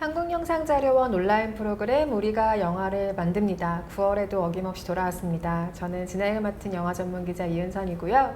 한국영상자료원 온라인 프로그램 우리가 영화를 만듭니다. 9월에도 어김없이 돌아왔습니다. 저는 진행을 맡은 영화 전문 기자 이은선이고요.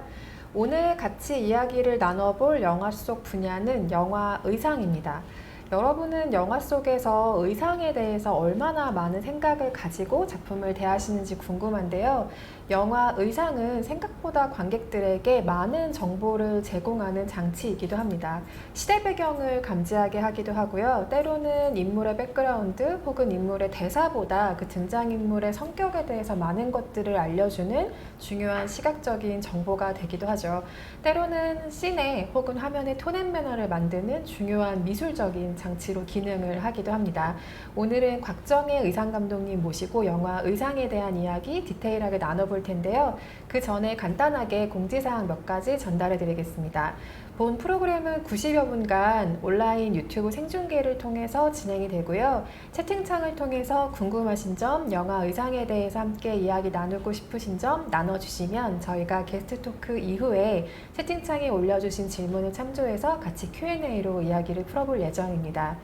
오늘 같이 이야기를 나눠볼 영화 속 분야는 영화 의상입니다. 여러분은 영화 속에서 의상에 대해서 얼마나 많은 생각을 가지고 작품을 대하시는지 궁금한데요. 영화 의상은 생각보다 관객들에게 많은 정보를 제공하는 장치이기도 합니다. 시대 배경을 감지하게 하기도 하고요. 때로는 인물의 백그라운드 혹은 인물의 대사보다 그 등장인물의 성격에 대해서 많은 것들을 알려주는 중요한 시각적인 정보가 되기도 하죠. 때로는 씬에 혹은 화면의 톤앤매너를 만드는 중요한 미술적인 장치로 기능을 하기도 합니다. 오늘은 곽정혜 의상 감독님 모시고 영화 의상에 대한 이야기 디테일하게 나눠볼 텐데요. 그 전에 간단하게 공지사항 몇 가지 전달해 드리겠습니다. 본 프로그램은 90여 분간 온라인 유튜브 생중계를 통해서 진행이 되고요. 채팅창을 통해서 궁금하신 점, 영화 의상에 대해서 함께 이야기 나누고 싶으신 점 나눠주시면 저희가 게스트 토크 이후에 채팅창에 올려주신 질문을 참조해서 같이 Q&A로 이야기를 풀어볼 예정입니다.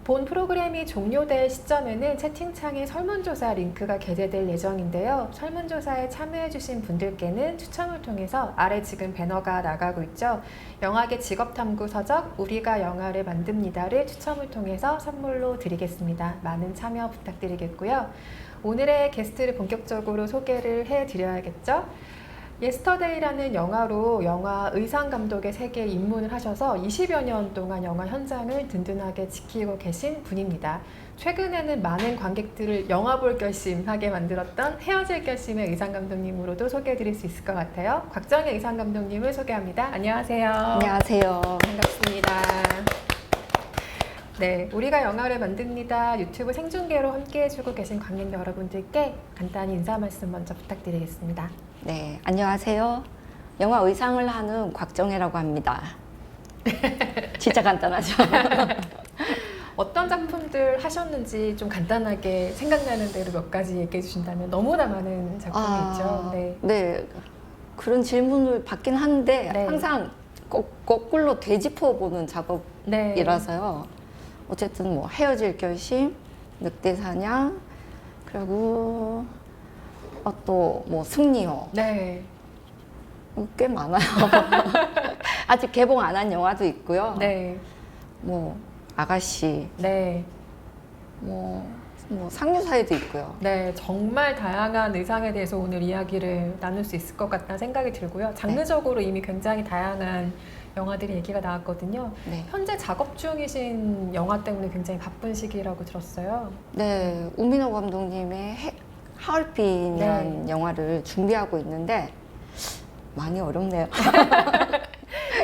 본 프로그램이 종료될 시점에는 채팅창에 설문조사 링크가 게재될 예정인데요. 설문조사에 참여해주신 분들께는 추첨을 통해서 아래 지금 배너가 나가고 있죠. 영화계 직업탐구 서적 우리가 영화를 만듭니다를 추첨을 통해서 선물로 드리겠습니다. 많은 참여 부탁드리겠고요. 오늘의 게스트를 본격적으로 소개를 해드려야겠죠. 예스터데이라는 영화로 영화 의상 감독의 세계에 입문을 하셔서 20여 년 동안 영화 현장을 든든하게 지키고 계신 분입니다. 최근에는 많은 관객들을 영화 볼 결심하게 만들었던 헤어질 결심의 의상 감독님으로도 소개해드릴 수 있을 것 같아요. 곽정혜 의상 감독님을 소개합니다. 안녕하세요. 안녕하세요. 반갑습니다. 네, 우리가 영화를 만듭니다. 유튜브 생중계로 함께 해주고 계신 관객 여러분들께 간단히 인사 말씀 먼저 부탁드리겠습니다. 네, 안녕하세요. 영화 의상을 하는 곽정혜라고 합니다. 진짜 간단하죠? 어떤 작품들 하셨는지 좀 간단하게 생각나는 대로 몇 가지 얘기해 주신다면. 너무나 많은 작품이 있죠. 네. 네, 그런 질문을 받긴 하는데 네. 항상 거꾸로 되짚어보는 네. 작업이라서요. 어쨌든 뭐 헤어질 결심, 늑대 사냥, 그리고 또 뭐 승리호. 네. 꽤 많아요. 아직 개봉 안 한 영화도 있고요. 네. 뭐 아가씨, 네. 뭐 상류사에도 있고요. 네. 정말 다양한 의상에 대해서 오늘 이야기를 나눌 수 있을 것 같다는 생각이 들고요. 장르적으로 이미 굉장히 다양한 영화들이 얘기가 나왔거든요. 네. 현재 작업 중이신 영화 때문에 굉장히 바쁜 시기라고 들었어요. 네, 우민호 감독님의 하얼빈이라는 영화를 준비하고 있는데 많이 어렵네요.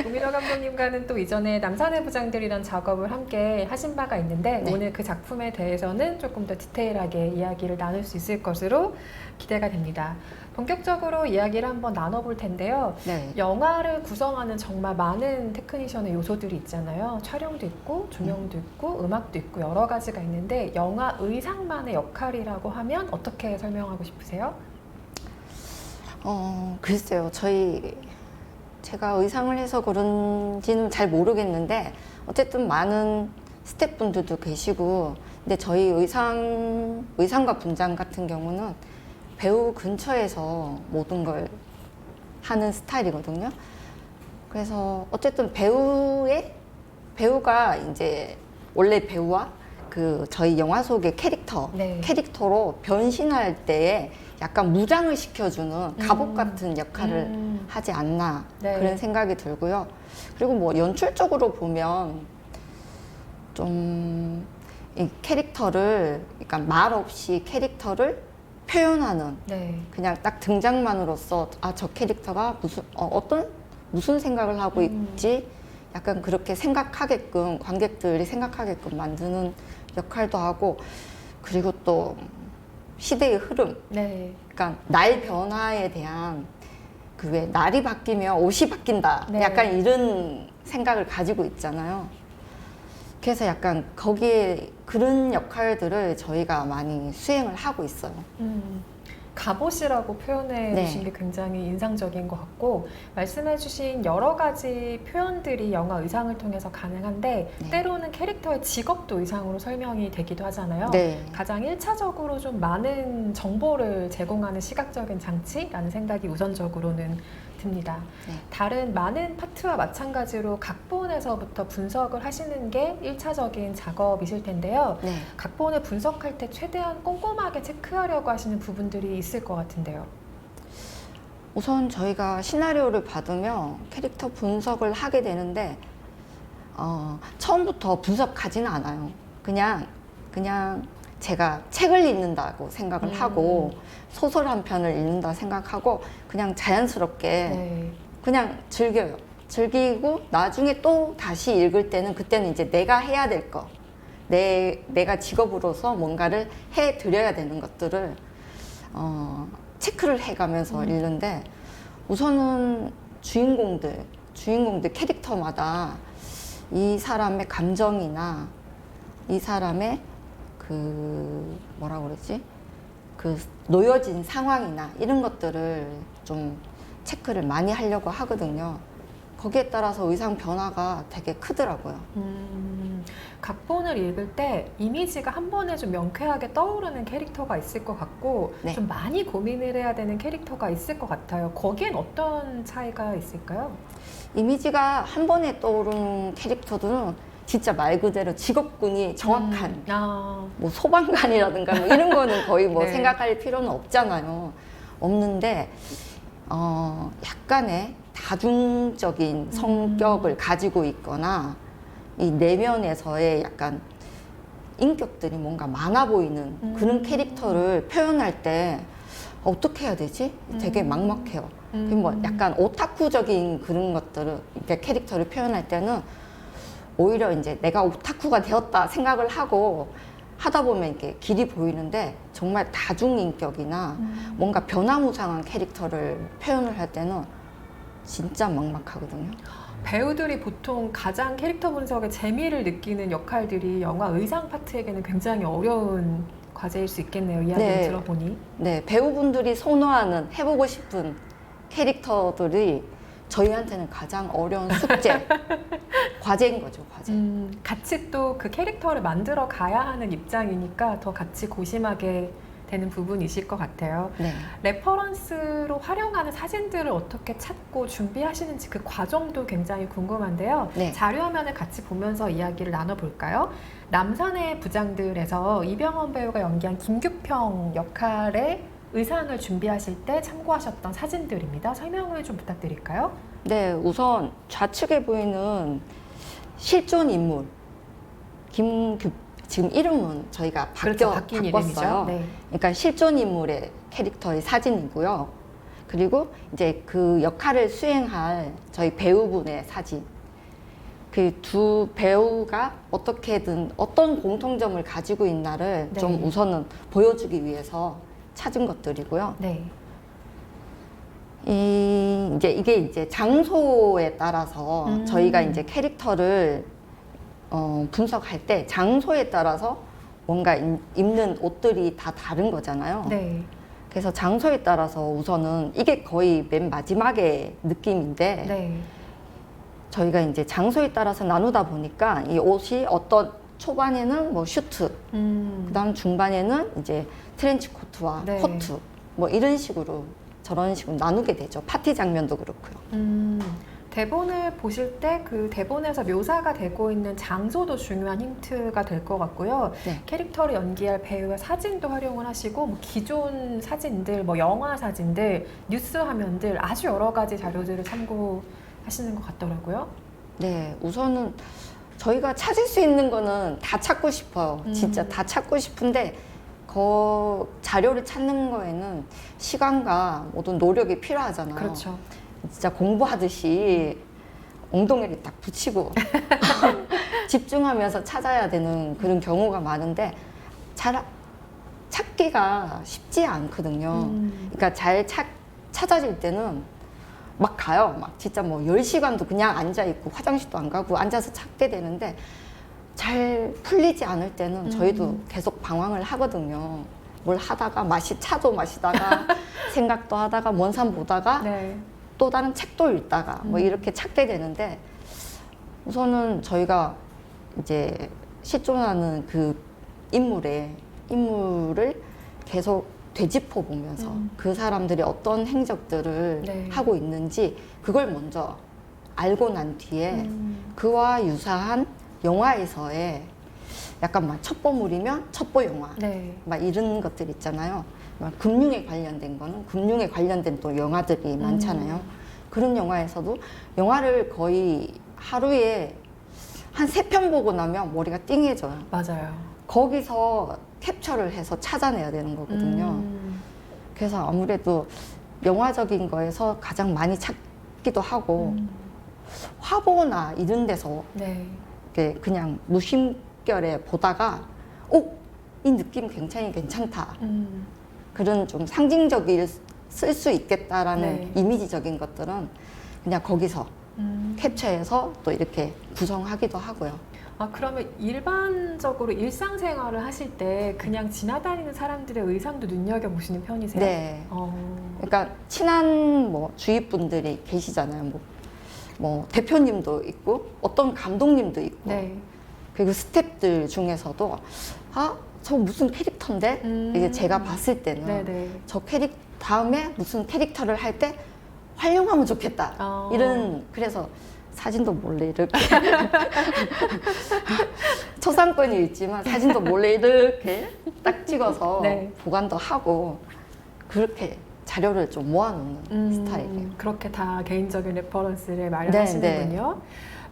우민호 감독님과는 또 이전에 남산의 부장들이란 작업을 함께 하신 바가 있는데 네. 오늘 그 작품에 대해서는 조금 더 디테일하게 이야기를 나눌 수 있을 것으로 기대가 됩니다. 본격적으로 이야기를 한번 나눠볼 텐데요. 네. 영화를 구성하는 정말 많은 테크니션의 요소들이 있잖아요. 촬영도 있고 조명도 있고 음악도 있고 여러 가지가 있는데 영화 의상만의 역할이라고 하면 어떻게 설명하고 싶으세요? 글쎄요. 제가 의상을 해서 그런지는 잘 모르겠는데 어쨌든 많은 스태프분들도 계시고 근데 저희 의상과 분장 같은 경우는 배우 근처에서 모든 걸 하는 스타일이거든요. 그래서 어쨌든 배우가 이제 원래 배우와 그 저희 영화 속의 네. 캐릭터로 변신할 때에 약간 무장을 시켜주는 갑옷 같은 역할을 하지 않나 네. 그런 생각이 들고요. 그리고 뭐 연출적으로 보면 좀 이 캐릭터를 그러니까 말 없이 캐릭터를 표현하는 네. 그냥 딱 등장만으로써 저 캐릭터가 무슨 생각을 하고 있지 약간 그렇게 생각하게끔 관객들이 생각하게끔 만드는 역할도 하고 그리고 또 시대의 흐름 네. 그러니까 날 변화에 대한 그 왜 날이 바뀌면 옷이 바뀐다 네. 약간 이런 생각을 가지고 있잖아요. 그래서 약간 거기에 그런 역할들을 저희가 많이 수행을 하고 있어요. 갑옷이라고 표현해 네. 주신 게 굉장히 인상적인 것 같고, 말씀해 주신 여러 가지 표현들이 영화 의상을 통해서 가능한데 네. 때로는 캐릭터의 직업도 의상으로 설명이 되기도 하잖아요. 네. 가장 1차적으로 좀 많은 정보를 제공하는 시각적인 장치라는 생각이 우선적으로는 듭니다. 네. 다른 많은 파트와 마찬가지로 각본에서부터 분석을 하시는 게 1차적인 작업이실 텐데요. 네. 각본을 분석할 때 최대한 꼼꼼하게 체크하려고 하시는 부분들이 있을 것 같은데요. 우선 저희가 시나리오를 받으면 캐릭터 분석을 하게 되는데 처음부터 분석하지는 않아요. 그냥 제가 책을 읽는다고 생각을 하고 소설 한 편을 읽는다 생각하고 그냥 자연스럽게 네. 그냥 즐겨요. 즐기고 나중에 또 다시 읽을 때는 그때는 이제 내가 해야 될 거, 내가 직업으로서 뭔가를 해 드려야 되는 것들을 체크를 해가면서 읽는데, 우선은 주인공들 캐릭터마다 이 사람의 감정이나 이 사람의 뭐라 그러지? 놓여진 상황이나 이런 것들을 좀 체크를 많이 하려고 하거든요. 거기에 따라서 의상 변화가 되게 크더라고요. 각본을 읽을 때 이미지가 한 번에 좀 명쾌하게 떠오르는 캐릭터가 있을 것 같고 네. 좀 많이 고민을 해야 되는 캐릭터가 있을 것 같아요. 거기엔 어떤 차이가 있을까요? 이미지가 한 번에 떠오르는 캐릭터들은 진짜 말 그대로 직업군이 정확한 뭐 소방관이라든가 뭐 이런 거는 거의 뭐 네. 생각할 필요는 없잖아요. 없는데 약간의 다중적인 성격을 가지고 있거나 이 내면에서의 약간 인격들이 뭔가 많아 보이는 그런 캐릭터를 표현할 때 어떻게 해야 되지? 되게 막막해요. 뭐 약간 오타쿠적인 그런 것들을 이렇게 캐릭터를 표현할 때는 오히려 이제 내가 오타쿠가 되었다 생각을 하고 하다 보면 이렇게 길이 보이는데, 정말 다중인격이나 뭔가 변화무쌍한 캐릭터를 표현을 할 때는 진짜 막막하거든요. 배우들이 보통 가장 캐릭터 분석에 재미를 느끼는 역할들이 영화 의상 파트에게는 굉장히 어려운 과제일 수 있겠네요. 이야기를 네. 들어보니. 네, 배우분들이 선호하는 해보고 싶은 캐릭터들이 저희한테는 가장 어려운 숙제, 과제인 거죠, 과제. 같이 또 그 캐릭터를 만들어 가야 하는 입장이니까 더 같이 고심하게 되는 부분이실 것 같아요. 네. 레퍼런스로 활용하는 사진들을 어떻게 찾고 준비하시는지 그 과정도 굉장히 궁금한데요. 네. 자료화면을 같이 보면서 이야기를 나눠볼까요? 남산의 부장들에서 이병헌 배우가 연기한 김규평 역할의 의상을 준비하실 때 참고하셨던 사진들입니다. 설명을 좀 부탁드릴까요? 네, 우선 좌측에 보이는 실존 인물 지금 이름은 저희가 그렇죠, 바뀐 바꿨어요. 이름이죠. 네. 그러니까 실존 인물의 캐릭터의 사진이고요. 그리고 이제 그 역할을 수행할 저희 배우분의 사진. 그 두 배우가 어떻게든 어떤 공통점을 가지고 있나를 네. 좀 우선은 보여주기 위해서 찾은 것들이고요. 네. 이게 이제 장소에 따라서 저희가 이제 캐릭터를 분석할 때 장소에 따라서 뭔가 입는 옷들이 다 다른 거잖아요. 네. 그래서 장소에 따라서 우선은 이게 거의 맨 마지막의 느낌인데, 네. 저희가 이제 장소에 따라서 나누다 보니까 이 옷이 어떤 초반에는 뭐 슈트, 그다음 중반에는 이제 트렌치 코트와 네. 코트 뭐 이런 식으로 저런 식으로 나누게 되죠. 파티 장면도 그렇고요. 대본을 보실 때 그 대본에서 묘사가 되고 있는 장소도 중요한 힌트가 될 것 같고요. 네. 캐릭터를 연기할 배우의 사진도 활용을 하시고 뭐 기존 사진들, 뭐 영화 사진들, 뉴스 화면들 아주 여러 가지 자료들을 참고하시는 것 같더라고요. 네, 우선은 저희가 찾을 수 있는 거는 다 찾고 싶어요. 진짜 다 찾고 싶은데 그 자료를 찾는 거에는 시간과 모든 노력이 필요하잖아요. 그렇죠. 진짜 공부하듯이 엉덩이를 딱 붙이고 집중하면서 찾아야 되는 그런 경우가 많은데 잘 찾기가 쉽지 않거든요. 그러니까 잘 찾아질 때는 막 가요. 막 진짜 뭐 10시간도 그냥 앉아있고 화장실도 안 가고 앉아서 찾게 되는데, 잘 풀리지 않을 때는 저희도 계속 방황을 하거든요. 뭘 하다가 차도 마시다가 생각도 하다가 먼 산 보다가 네. 또 다른 책도 읽다가 뭐 이렇게 찾게 되는데 우선은 저희가 이제 실존하는 그 인물을 계속 되짚어 보면서 그 사람들이 어떤 행적들을 네. 하고 있는지 그걸 먼저 알고 난 뒤에 그와 유사한 영화에서의 약간 막 첩보물이면 첩보 영화 네. 막 이런 것들 있잖아요. 막 금융에 관련된 거는 금융에 관련된 또 영화들이 많잖아요. 그런 영화에서도 영화를 거의 하루에 한 3편 보고 나면 머리가 띵해져요. 맞아요. 거기서 캡처를 해서 찾아내야 되는 거거든요. 그래서 아무래도 영화적인 거에서 가장 많이 찾기도 하고 화보나 이런 데서 네. 이렇게 그냥 무심결에 보다가 이 느낌 굉장히 괜찮다. 그런 좀 상징적일 쓸 수 있겠다라는 네. 이미지적인 것들은 그냥 거기서 캡처해서 또 이렇게 구성하기도 하고요. 아, 그러면 일반적으로 일상생활을 하실 때 그냥 지나다니는 사람들의 의상도 눈여겨보시는 편이세요? 네. 어. 그러니까 친한 뭐 주위 분들이 계시잖아요. 뭐 대표님도 있고 어떤 감독님도 있고 네. 그리고 스태프들 중에서도 저 무슨 캐릭터인데 이게 제가 봤을 때는 네네. 저 다음에 무슨 캐릭터를 할 때 활용하면 좋겠다. 그래서 사진도 몰래 이렇게 초상권이 있지만 사진도 몰래 이렇게 딱 찍어서 네. 보관도 하고 그렇게 자료를 좀 모아놓는 스타일이에요. 그렇게 다 개인적인 레퍼런스를 마련하시는군요.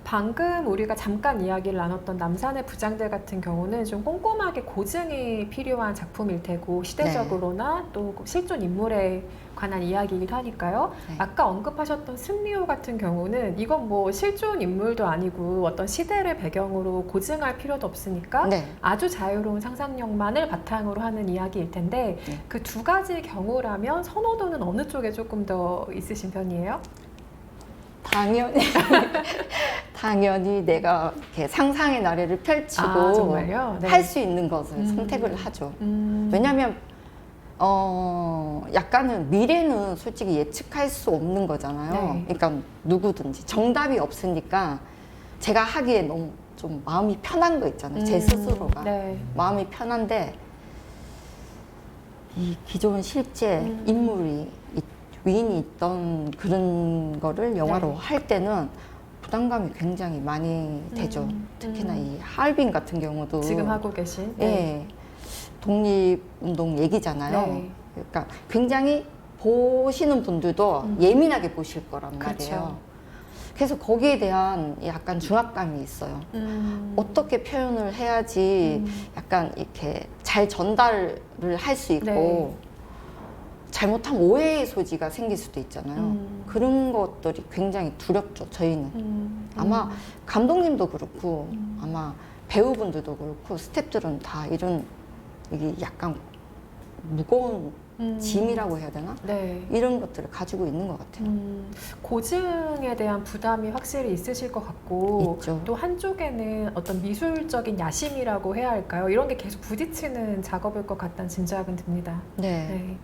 방금 우리가 잠깐 이야기를 나눴던 남산의 부장들 같은 경우는 좀 꼼꼼하게 고증이 필요한 작품일 테고 시대적으로나 또 실존 인물에 관한 이야기이기도 하니까요. 네. 아까 언급하셨던 승리호 같은 경우는 이건 뭐 실존 인물도 아니고 어떤 시대를 배경으로 고증할 필요도 없으니까 네. 아주 자유로운 상상력만을 바탕으로 하는 이야기일 텐데 네. 그 두 가지 경우라면 선호도는 어느 쪽에 조금 더 있으신 편이에요? 당연히 내가 이렇게 상상의 나래를 펼치고 정말요? 네. 할 수 있는 것을 선택을 하죠. 왜냐하면 약간은 미래는 솔직히 예측할 수 없는 거잖아요. 네. 그러니까 누구든지 정답이 없으니까 제가 하기에 너무 좀 마음이 편한 거 있잖아요. 제 스스로가 네. 마음이 편한데 이 기존 실제 인물이 위인이 있던 그런 거를 영화로 네. 할 때는 부담감이 굉장히 많이 되죠. 특히나 이 하얼빈 같은 경우도 지금 하고 계신. 예, 독립운동 얘기잖아요. 네. 그러니까 굉장히 보시는 분들도 예민하게 보실 거란 말이에요. 그렇죠. 그래서 거기에 대한 약간 중압감이 있어요. 어떻게 표현을 해야지 약간 이렇게 잘 전달을 할 수 있고 네. 잘못하면 오해의 소지가 생길 수도 있잖아요. 그런 것들이 굉장히 두렵죠, 저희는. 아마 감독님도 그렇고 아마 배우분들도 그렇고 스태프들은 다 이런 이게 약간 무거운 짐이라고 해야 되나? 네. 이런 것들을 가지고 있는 것 같아요. 고증에 대한 부담이 확실히 있으실 것 같고 있죠. 또 한쪽에는 어떤 미술적인 야심이라고 해야 할까요? 이런 게 계속 부딪히는 작업일 것 같다는 짐작은 듭니다. 네. 네.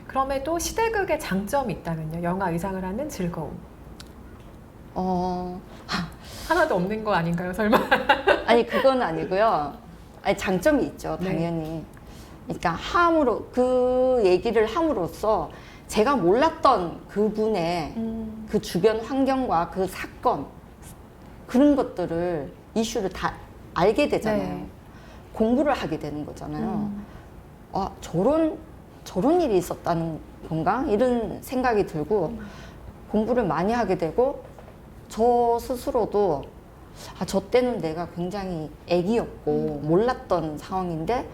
그럼에도 시대극의 장점이 있다면요. 영화 의상을 하는 즐거움. 하나도 없는 거 아닌가요, 설마? 아니 그건 아니고요. 아니 장점이 있죠, 당연히. 그러니까 그 얘기를 함으로써 제가 몰랐던 그분의 그 주변 환경과 그 사건 그런 것들을 이슈를 다 알게 되잖아요. 네. 공부를 하게 되는 거잖아요. 저런 일이 있었다는 건가? 이런 생각이 들고 공부를 많이 하게 되고 저 스스로도 저 때는 내가 굉장히 애기였고 몰랐던 상황인데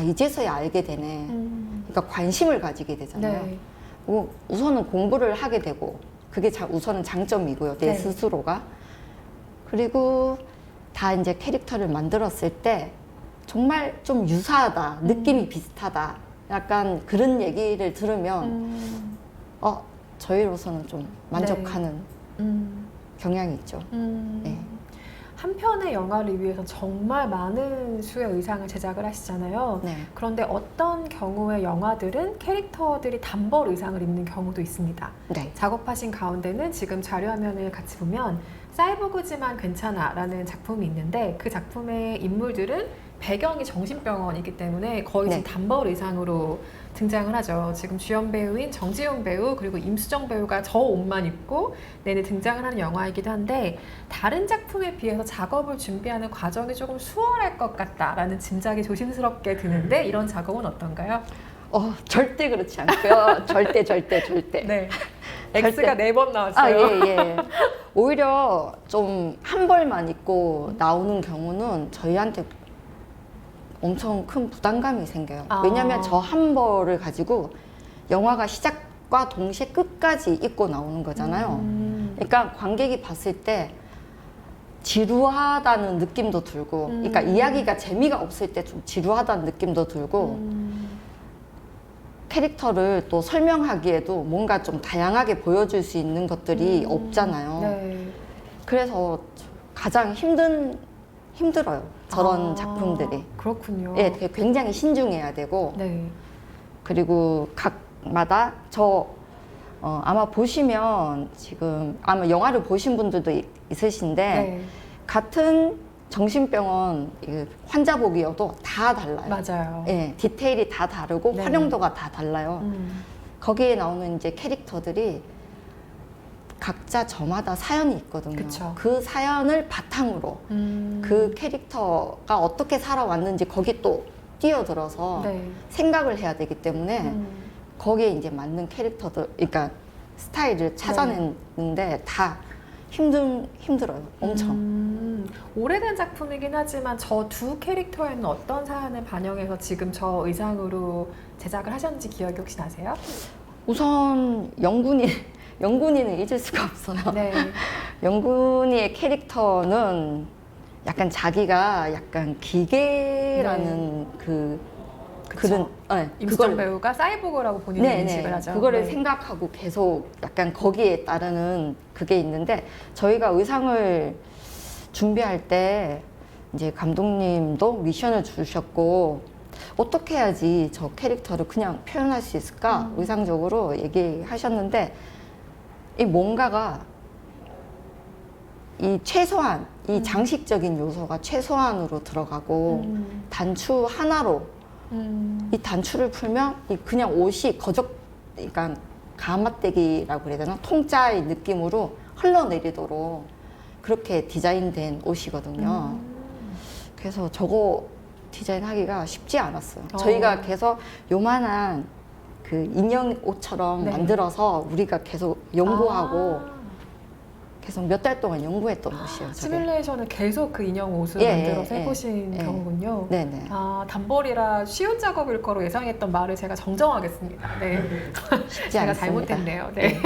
이제서야 알게 되네. 그러니까 관심을 가지게 되잖아요. 네. 우선은 공부를 하게 되고 그게 우선은 장점이고요. 내 네. 스스로가. 그리고 다 이제 캐릭터를 만들었을 때 정말 좀 유사하다. 느낌이 비슷하다. 약간 그런 얘기를 들으면 저희로서는 좀 만족하는 경향이 있죠. 네. 한 편의 영화를 위해서 정말 많은 수의 의상을 제작을 하시잖아요. 네. 그런데 어떤 경우의 영화들은 캐릭터들이 단벌 의상을 입는 경우도 있습니다. 네. 작업하신 가운데는 지금 자료화면을 같이 보면 사이보그지만 괜찮아 라는 작품이 있는데 그 작품의 인물들은 배경이 정신병원이기 때문에 거의 네. 지금 단벌 의상으로 등장을 하죠. 지금 주연 배우인 정지용 배우 그리고 임수정 배우가 저 옷만 입고 내내 등장을 하는 영화이기도 한데 다른 작품에 비해서 작업을 준비하는 과정이 조금 수월할 것 같다라는 짐작이 조심스럽게 드는데 이런 작업은 어떤가요? 절대 그렇지 않고요. 절대. 네. 절대. X가 4번 나왔어요. 예. 오히려 좀 한 벌만 입고 나오는 경우는 저희한테 엄청 큰 부담감이 생겨요. 아. 왜냐하면 저 한 벌을 가지고 영화가 시작과 동시에 끝까지 입고 나오는 거잖아요. 그러니까 관객이 봤을 때 지루하다는 느낌도 들고, 그러니까 이야기가 재미가 없을 때 좀 지루하다는 느낌도 들고, 캐릭터를 또 설명하기에도 뭔가 좀 다양하게 보여줄 수 있는 것들이 없잖아요. 네. 그래서 가장 힘들어요. 저런 작품들이. 그렇군요. 예, 되게 굉장히 신중해야 되고, 네. 그리고 각마다 아마 보시면 지금 아마 영화를 보신 분들도 있으신데 네. 같은 정신병원 환자복이어도 다 달라요. 맞아요. 예, 디테일이 다 다르고 네. 활용도가 다 달라요. 거기에 나오는 이제 캐릭터들이 각자 저마다 사연이 있거든요. 그쵸. 그 사연을 바탕으로 그 캐릭터가 어떻게 살아왔는지 거기 또 뛰어들어서 네. 생각을 해야 되기 때문에 거기에 이제 맞는 캐릭터들, 그러니까 스타일을 찾아내는데 다 힘들어요. 엄청. 오래된 작품이긴 하지만 저 두 캐릭터에는 어떤 사연을 반영해서 지금 저 의상으로 제작을 하셨는지 기억이 혹시 나세요? 우선 영군이는 잊을 수가 없어요. 네. 영군이의 캐릭터는 약간 자기가 약간 기계라는 그런 임수정 배우가 사이보그라고 본인이 인식을 하죠. 그거를 네. 생각하고 계속 약간 거기에 따르는 그게 있는데 저희가 의상을 준비할 때 이제 감독님도 미션을 주셨고 어떻게 해야지 저 캐릭터를 그냥 표현할 수 있을까 의상적으로 얘기하셨는데 이 뭔가가 이 최소한 이 장식적인 요소가 최소한으로 들어가고 단추 하나로 이 단추를 풀면 이 그냥 옷이 그러니까 가마떼기라고 그래야 되나? 통짜의 느낌으로 흘러내리도록 그렇게 디자인된 옷이거든요. 그래서 저거 디자인하기가 쉽지 않았어요. 저희가 계속 요만한 그 인형 옷처럼 네. 만들어서 우리가 계속 연구하고 계속 몇 달 동안 연구했던 옷이에요. 저게. 시뮬레이션을 계속 그 인형 옷을 예, 만들어서 예, 해보신 예. 경우군요. 네네. 단벌이라 쉬운 작업일 거로 예상했던 말을 제가 정정하겠습니다. 네. 쉽지 제가 않습니다. 잘못했네요. 네.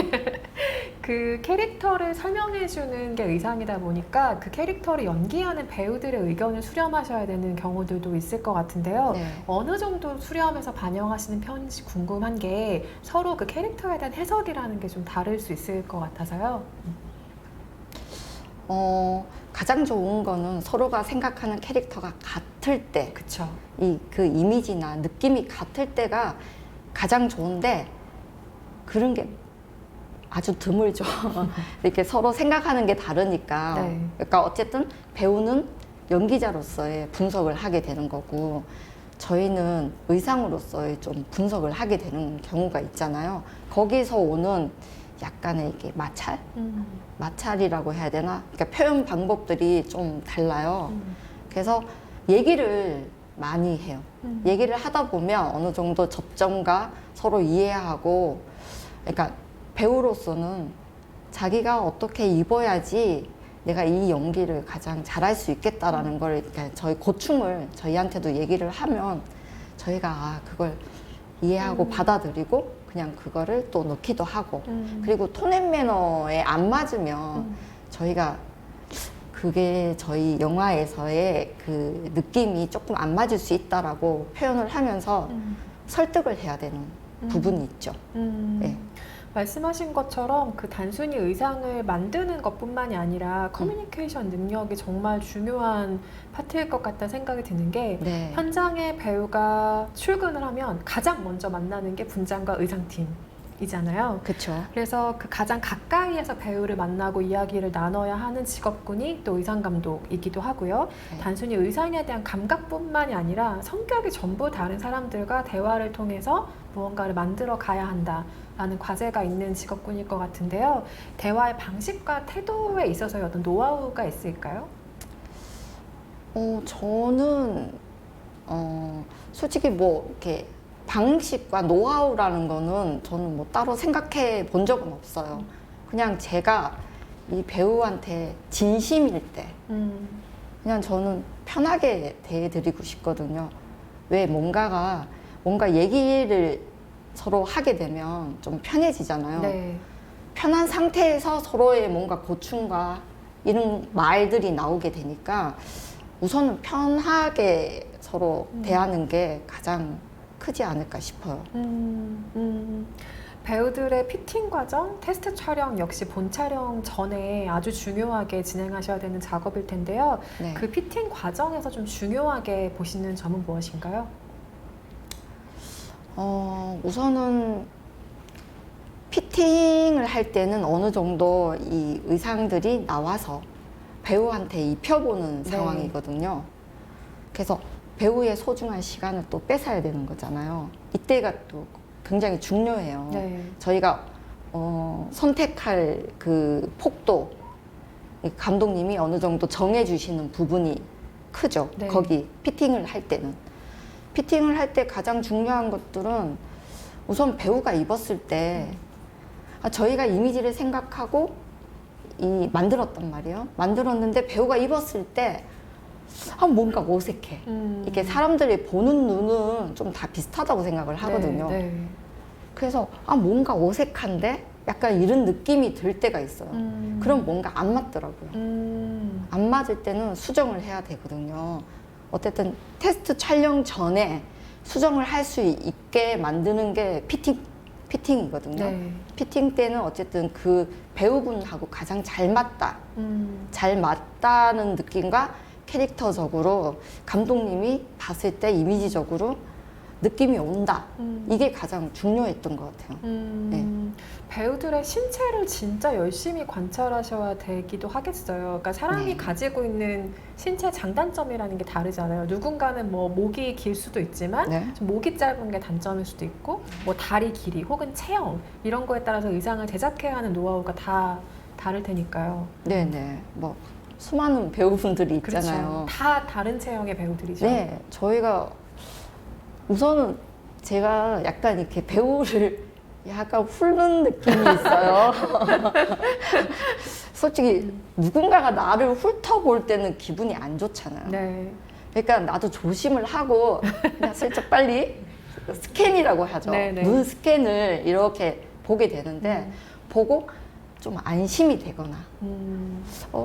그 캐릭터를 설명해주는 게 의상이다 보니까 그 캐릭터를 연기하는 배우들의 의견을 수렴하셔야 되는 경우들도 있을 것 같은데요. 네. 어느 정도 수렴해서 반영하시는 편인지 궁금한 게 서로 그 캐릭터에 대한 해석이라는 게 좀 다를 수 있을 것 같아서요. 가장 좋은 거는 서로가 생각하는 캐릭터가 같을 때, 그쵸. 그 이미지나 느낌이 같을 때가 가장 좋은데, 그런 게 아주 드물죠. 이렇게 서로 생각하는 게 다르니까. 네. 그러니까 어쨌든 배우는 연기자로서의 분석을 하게 되는 거고, 저희는 의상으로서의 좀 분석을 하게 되는 경우가 있잖아요. 거기서 오는 약간의 이게 마찰이라고 해야 되나? 그러니까 표현 방법들이 좀 달라요. 그래서 얘기를 많이 해요. 얘기를 하다 보면 어느 정도 접점과 서로 이해하고, 그러니까 배우로서는 자기가 어떻게 입어야지 내가 이 연기를 가장 잘할 수 있겠다라는 걸, 그러니까 저희 고충을 저희한테도 얘기를 하면 저희가 그걸 이해하고 받아들이고 그냥 그거를 또 넣기도 하고 그리고 톤 앤 매너에 안 맞으면 저희가 그게 저희 영화에서의 그 느낌이 조금 안 맞을 수 있다라고 표현을 하면서 설득을 해야 되는 부분이 있죠. 네. 말씀하신 것처럼 그 단순히 의상을 만드는 것뿐만이 아니라 커뮤니케이션 능력이 정말 중요한 파트일 것 같다는 생각이 드는 게 네. 현장에 배우가 출근을 하면 가장 먼저 만나는 게 분장과 의상팀이잖아요. 그렇죠. 그래서 그 가장 가까이에서 배우를 만나고 이야기를 나눠야 하는 직업군이 또 의상 감독이기도 하고요. 네. 단순히 의상에 대한 감각뿐만이 아니라 성격이 전부 다른 사람들과 대화를 통해서 무언가를 만들어 가야 한다라는 과제가 있는 직업군일 것 같은데요. 대화의 방식과 태도에 있어서 어떤 노하우가 있을까요? 저는 솔직히 뭐 이렇게 방식과 노하우라는 거는 저는 뭐 따로 생각해 본 적은 없어요. 그냥 제가 이 배우한테 진심일 때 그냥 저는 편하게 대해드리고 싶거든요. 왜 뭔가 얘기를 서로 하게 되면 좀 편해지잖아요. 네. 편한 상태에서 서로의 뭔가 고충과 이런 말들이 나오게 되니까 우선은 편하게 서로 대하는 게 가장 크지 않을까 싶어요. 배우들의 피팅 과정, 테스트 촬영 역시 본 촬영 전에 아주 중요하게 진행하셔야 되는 작업일 텐데요. 네. 그 피팅 과정에서 좀 중요하게 보시는 점은 무엇인가요? 우선은 피팅을 할 때는 어느 정도 이 의상들이 나와서 배우한테 입혀보는 네. 상황이거든요. 그래서 배우의 소중한 시간을 또 뺏어야 되는 거잖아요. 이때가 또 굉장히 중요해요. 네. 저희가 선택할 그 폭도 이 감독님이 어느 정도 정해주시는 부분이 크죠. 네. 거기 피팅을 할 때는. 피팅을 할 때 가장 중요한 것들은 우선 배우가 입었을 때 저희가 이미지를 생각하고 만들었단 말이에요. 만들었는데 배우가 입었을 때 뭔가 어색해. 이게 사람들이 보는 눈은 좀 다 비슷하다고 생각을 하거든요. 네, 네. 그래서 뭔가 어색한데 약간 이런 느낌이 들 때가 있어요. 그럼 뭔가 안 맞더라고요. 안 맞을 때는 수정을 해야 되거든요. 어쨌든 테스트 촬영 전에 수정을 할 수 있게 만드는 게 피팅이거든요. 네. 피팅 때는 어쨌든 그 배우분하고 가장 잘 맞다는 느낌과 캐릭터적으로 감독님이 봤을 때 이미지적으로 느낌이 온다. 이게 가장 중요했던 것 같아요. 네. 배우들의 신체를 진짜 열심히 관찰하셔야 되기도 하겠어요. 그러니까 사람이 네. 가지고 있는 신체 장단점이라는 게 다르잖아요. 누군가는 뭐 목이 길 수도 있지만 네. 좀 목이 짧은 게 단점일 수도 있고 뭐 다리 길이 혹은 체형 이런 거에 따라서 의상을 제작해야 하는 노하우가 다 다를 테니까요. 네네. 뭐 수많은 배우분들이 있잖아요. 그렇죠. 다 다른 체형의 배우들이죠. 네, 저희가 우선은 제가 약간 이렇게 배우를 약간 훑는 느낌이 있어요. 솔직히 누군가가 나를 훑어볼 때는 기분이 안 좋잖아요. 네. 그러니까 나도 조심을 하고 그냥 슬쩍 빨리 스캔이라고 하죠. 네네. 눈 스캔을 이렇게 보게 되는데 보고 좀 안심이 되거나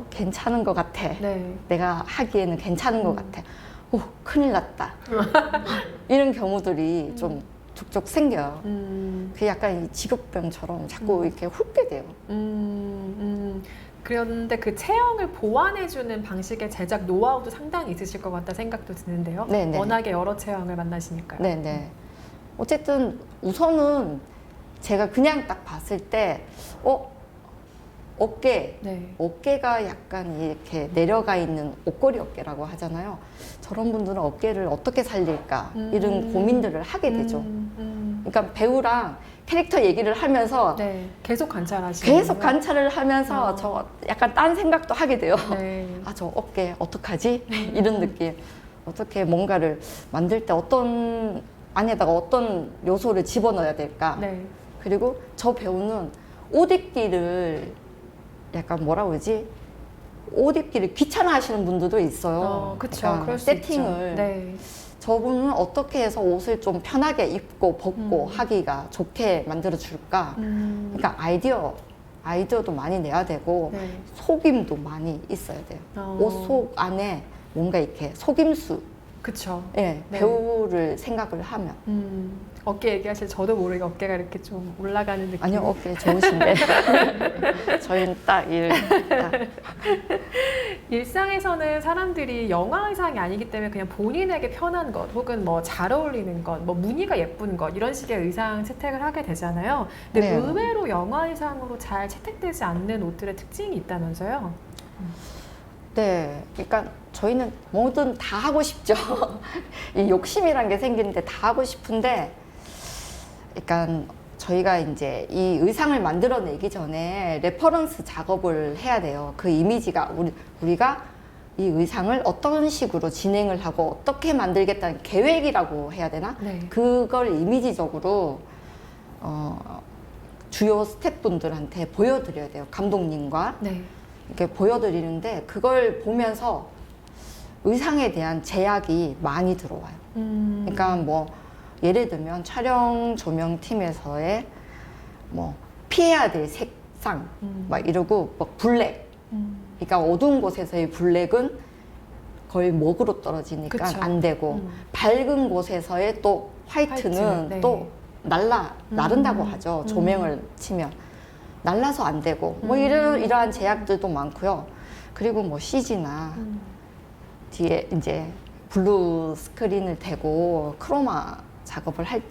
괜찮은 것 같아. 네. 내가 하기에는 괜찮은 것 같아. 큰일 났다. 이런 경우들이 좀 족족 생겨요. 그 약간 이 직업병처럼 자꾸 이렇게 훑게 돼요. 그런데 그 체형을 보완해주는 방식의 제작 노하우도 상당히 있으실 것 같다 생각도 드는데요. 네네. 워낙에 여러 체형을 만나시니까요. 네네. 어쨌든 우선은 제가 그냥 딱 봤을 때, 네. 어깨가 약간 이렇게 내려가 있는 옷걸이 어깨라고 하잖아요. 저런 분들은 어깨를 어떻게 살릴까 이런 고민들을 하게 되죠. 그러니까 배우랑 캐릭터 얘기를 하면서 네. 계속 관찰하시는 계속 관찰을 하면서 저 약간 딴 생각도 하게 돼요. 네. 저 어깨 어떡하지? 이런 느낌. 어떻게 뭔가를 만들 때 안에다가 어떤 요소를 집어넣어야 될까? 네. 그리고 저 배우는 옷 입기를 약간 뭐라 그러지? 옷 입기를 귀찮아 하시는 분들도 있어요. 그렇죠. 약간 그럴 수 세팅을. 있죠. 네. 저분은 어떻게 해서 옷을 좀 편하게 입고 벗고 하기가 좋게 만들어 줄까? 그러니까 아이디어도 많이 내야 되고 네. 속임도 많이 있어야 돼요. 옷 속 안에 뭔가 이렇게 속임수 그쵸. 예, 네. 배우를 생각을 하면. 어깨 얘기하실 때 저도 모르게 어깨가 이렇게 좀 올라가는 느낌. 아니요, 어깨 좋으신데. 저희는 딱 일상에서는 사람들이 영화 의상이 아니기 때문에 그냥 본인에게 편한 것 혹은 뭐 잘 어울리는 것, 뭐 무늬가 예쁜 것 이런 식의 의상 채택을 하게 되잖아요. 근데 네. 의외로 영화 의상으로 잘 채택되지 않는 옷들의 특징이 있다면서요? 네, 그러니까 저희는 뭐든 다 하고 싶죠. 이 욕심이란 게 생기는데 다 하고 싶은데, 그러니까 저희가 이제 이 의상을 만들어내기 전에 레퍼런스 작업을 해야 돼요. 그 이미지가 우리가 이 의상을 어떤 식으로 진행을 하고 어떻게 만들겠다는 계획이라고 해야 되나? 네. 그걸 이미지적으로 주요 스태프분들한테 보여드려야 돼요. 감독님과. 네. 이렇게 보여드리는데 그걸 보면서 의상에 대한 제약이 많이 들어와요. 그러니까 뭐 예를 들면 촬영 조명팀에서의 뭐 피해야 될 색상 막 이러고 막 블랙. 그러니까 어두운 곳에서의 블랙은 거의 먹으로 떨어지니까 그쵸. 안 되고 밝은 곳에서의 또 화이트는 화이트, 네. 또 나른다고 하죠. 조명을 치면. 날라서 안 되고 뭐 이러한 제약들도 많고요. 그리고 뭐 CG나 뒤에 이제 블루 스크린을 대고 크로마 작업을 할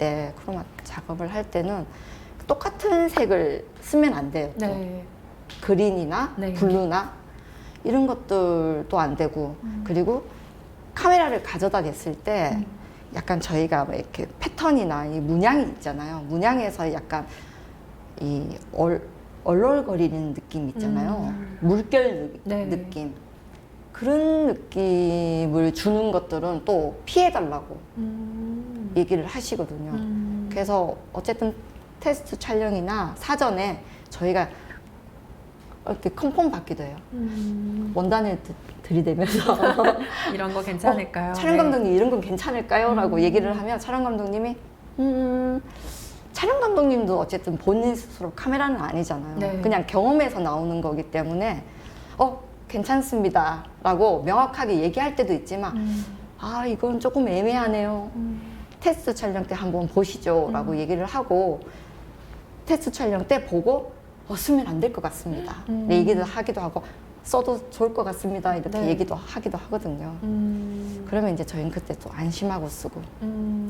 때는 똑같은 색을 쓰면 안 돼요. 또. 네. 그린이나 네. 블루나 이런 것들도 안 되고 그리고 카메라를 가져다 댔을 때 약간 저희가 뭐 이렇게 패턴이나 이 문양이 있잖아요. 문양에서 약간 이 얼얼거리는 느낌 있잖아요. 물결 네. 느낌. 그런 느낌을 주는 것들은 또 피해달라고 얘기를 하시거든요. 그래서 어쨌든 테스트 촬영이나 사전에 저희가 이렇게 컨펌 받기도 해요. 원단을 들이대면서 이런 거 괜찮을까요? 촬영 네. 감독님 이런 건 괜찮을까요? 라고 얘기를 하면 촬영 감독님이 촬영 감독님도 어쨌든 본인 스스로 카메라는 아니잖아요. 네. 그냥 경험에서 나오는 거기 때문에 괜찮습니다 라고 명확하게 얘기할 때도 있지만 아 이건 조금 애매하네요. 테스트 촬영 때 한번 보시죠 라고 얘기를 하고 테스트 촬영 때 보고 쓰면 안 될 것 같습니다. 얘기도 하기도 하고 써도 좋을 것 같습니다. 이렇게 네. 얘기도 하기도 하거든요. 그러면 이제 저희는 그때 또 안심하고 쓰고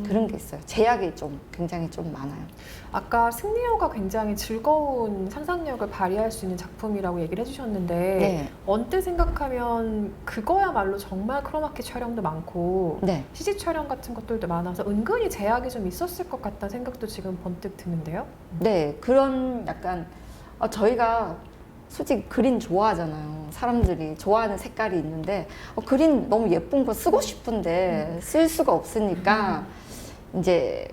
그런 게 있어요. 제약이 굉장히 좀 많아요. 아까 승리호가 굉장히 즐거운 상상력을 발휘할 수 있는 작품이라고 얘기를 해주셨는데 네. 언뜻 생각하면 그거야말로 정말 크로마키 촬영도 많고 네. CG 촬영 같은 것들도 많아서 은근히 제약이 좀 있었을 것 같다는 생각도 지금 번뜩 드는데요. 네, 그런 약간 저희가 솔직히 그린 좋아하잖아요. 사람들이 좋아하는 색깔이 있는데 그린 너무 예쁜 거 쓰고 싶은데 쓸 수가 없으니까 이제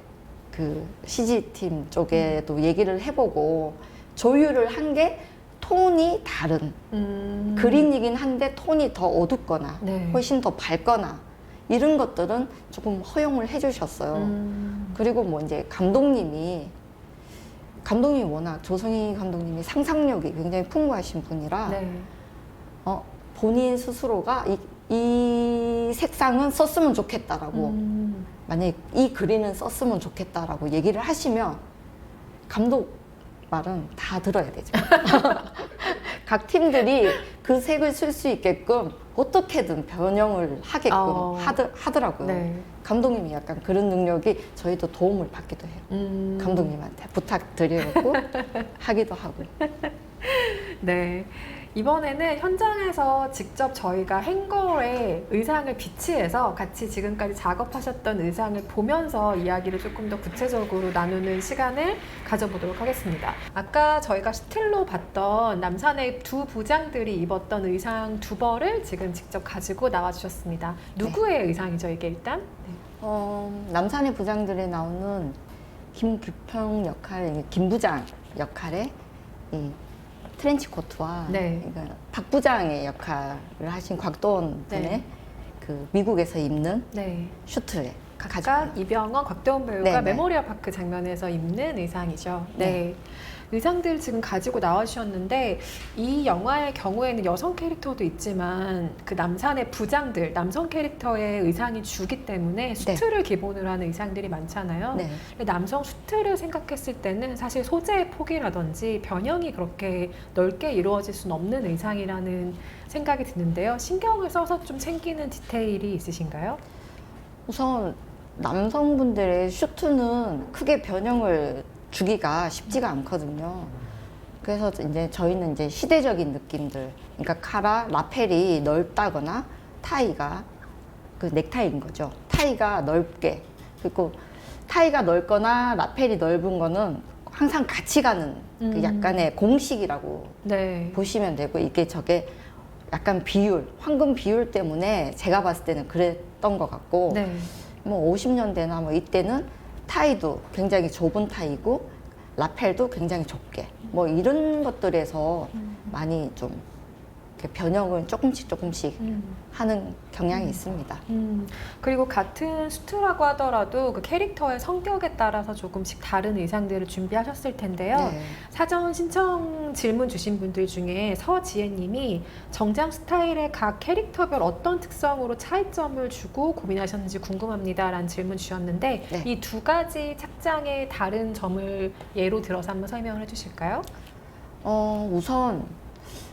그 CG팀 쪽에도 얘기를 해보고 조율을 한 게 톤이 다른 그린이긴 한데 톤이 더 어둡거나 네. 훨씬 더 밝거나 이런 것들은 조금 허용을 해주셨어요. 그리고 뭐 이제 감독님이 워낙 조성희 감독님이 상상력이 굉장히 풍부하신 분이라 네. 본인 스스로가 이 색상은 썼으면 좋겠다라고 만약에 이 그린은 썼으면 좋겠다라고 얘기를 하시면 감독 말은 다 들어야 되죠. 각 팀들이 그 색을 쓸 수 있게끔 어떻게든 변형을 하게끔 하더라고요. 네. 감독님이 약간 그런 능력이 저희도 도움을 받기도 해요. 감독님한테 부탁드리고 하기도 하고. 네. 이번에는 현장에서 직접 저희가 행거에 의상을 비치해서 같이 지금까지 작업하셨던 의상을 보면서 이야기를 조금 더 구체적으로 나누는 시간을 가져보도록 하겠습니다. 아까 저희가 스틸로 봤던 남산의 두 부장들이 입었던 의상 두 벌을 지금 직접 가지고 나와주셨습니다. 누구의 의상이죠, 이게 일단? 네. 남산의 부장들에 나오는 김규평 역할, 김 부장 역할의 이 트렌치 코트와 네. 그러니까 박 부장의 역할을 하신 곽도원 분의 네. 그 미국에서 입는 네. 슈트레 각각 이병헌, 곽도원 배우가 네네. 메모리얼 파크 장면에서 입는 의상이죠. 네. 의상들 지금 가지고 나와주셨는데 이 영화의 경우에는 여성 캐릭터도 있지만 그 남산의 부장들, 남성 캐릭터의 의상이 주기 때문에 수트를 기본으로 하는 의상들이 많잖아요. 네. 근데 남성 수트를 생각했을 때는 사실 소재의 폭이라든지 변형이 그렇게 넓게 이루어질 수는 없는 의상이라는 생각이 드는데요. 신경을 써서 좀 챙기는 디테일이 있으신가요? 우선 남성분들의 슈트는 크게 변형을 주기가 쉽지가 않거든요. 그래서 이제 저희는 이제 시대적인 느낌들, 그러니까 카라, 라펠이 넓다거나 타이가 그 넥타이인 거죠. 타이가 넓게, 그리고 타이가 넓거나 라펠이 넓은 거는 항상 같이 가는 그 약간의 공식이라고 네. 보시면 되고, 이게 저게 약간 비율, 황금 비율 때문에 제가 봤을 때는 그랬던 것 같고, 네. 뭐 50년대나 뭐 이때는 타이도 굉장히 좁은 타이고 라펠도 굉장히 좁게, 뭐 이런 것들에서 많이 좀 이렇게 변형을 조금씩 하는 경향이 있습니다. 그리고 같은 수트라고 하더라도 그 캐릭터의 성격에 따라서 조금씩 다른 의상들을 준비하셨을 텐데요. 네. 사전 신청 질문 주신 분들 중에 서지혜님이 정장 스타일의 각 캐릭터별 어떤 특성으로 차이점을 주고 고민하셨는지 궁금합니다 라는 질문 주셨는데 네. 이 두 가지 착장의 다른 점을 예로 들어서 한번 설명을 해주실까요? 우선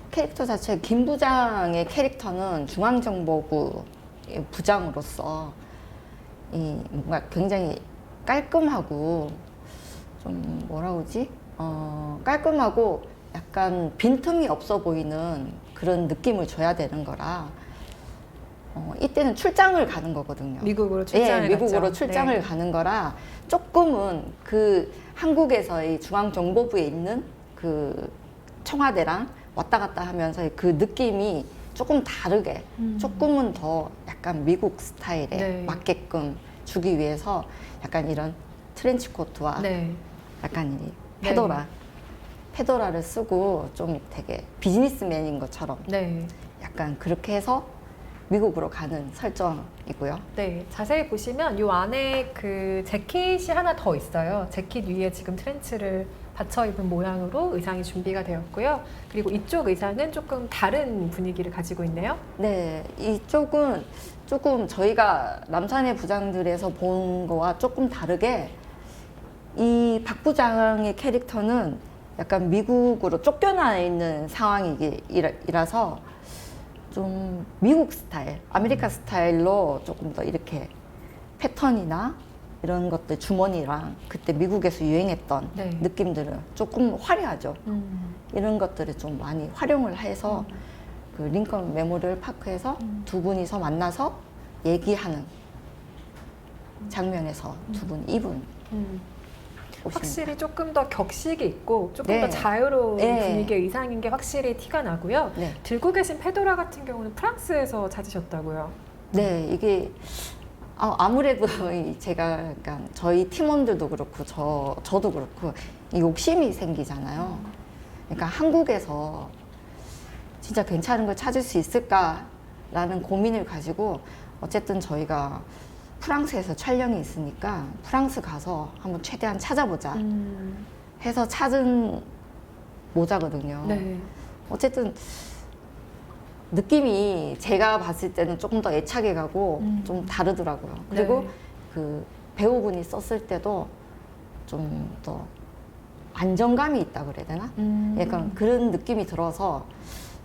캐릭터 자체, 김 부장의 캐릭터는 중앙정보부 부장으로서 이 뭔가 굉장히 깔끔하고 좀 뭐라 그러지? 깔끔하고 약간 빈틈이 없어 보이는 그런 느낌을 줘야 되는 거라 이때는 출장을 가는 거거든요. 미국으로 출장을 예, 미국으로 갔죠. 출장을 네. 가는 거라 조금은 그 한국에서의 중앙정보부에 있는 그 청와대랑 왔다 갔다 하면서 그 느낌이 조금 다르게 조금은 더 약간 미국 스타일에 네. 맞게끔 주기 위해서 약간 이런 트렌치 코트와 네. 약간 이 네. 페도라를 쓰고 좀 되게 비즈니스맨인 것처럼 네. 약간 그렇게 해서 미국으로 가는 설정이고요. 네, 자세히 보시면 이 안에 그 재킷이 하나 더 있어요. 재킷 위에 지금 트렌치를 받쳐 입은 모양으로 의상이 준비가 되었고요. 그리고 이쪽 의상은 조금 다른 분위기를 가지고 있네요. 네, 이쪽은 조금 저희가 남산의 부장들에서 본 거와 조금 다르게 이 박 부장의 캐릭터는 약간 미국으로 쫓겨나 있는 상황이라서 좀 미국 스타일, 아메리카 스타일로 조금 더 이렇게 패턴이나 이런 것들 주머니랑 그때 미국에서 유행했던 네. 느낌들은 조금 화려하죠. 이런 것들을 좀 많이 활용을 해서 그 링컨 메모리얼 파크에서 두 분이서 만나서 얘기하는 장면에서 두 분 입은 옷입니다. 확실히 조금 더 격식이 있고 조금 네. 더 자유로운 네. 분위기의 의상인 게 확실히 티가 나고요. 네. 들고 계신 페도라 같은 경우는 프랑스에서 찾으셨다고요. 네, 이게 아무래도 제가 그러니까 저희 팀원들도 그렇고 저도 그렇고 이 욕심이 생기잖아요. 그러니까 한국에서 진짜 괜찮은 걸 찾을 수 있을까라는 고민을 가지고 어쨌든 저희가 프랑스에서 촬영이 있으니까 프랑스 가서 한번 최대한 찾아보자 해서 찾은 모자거든요. 네. 어쨌든 느낌이 제가 봤을 때는 조금 더 애착이 가고 좀 다르더라고요. 그리고 네. 그 배우분이 썼을 때도 좀 더 안정감이 있다 그래야 되나? 약간 그런 느낌이 들어서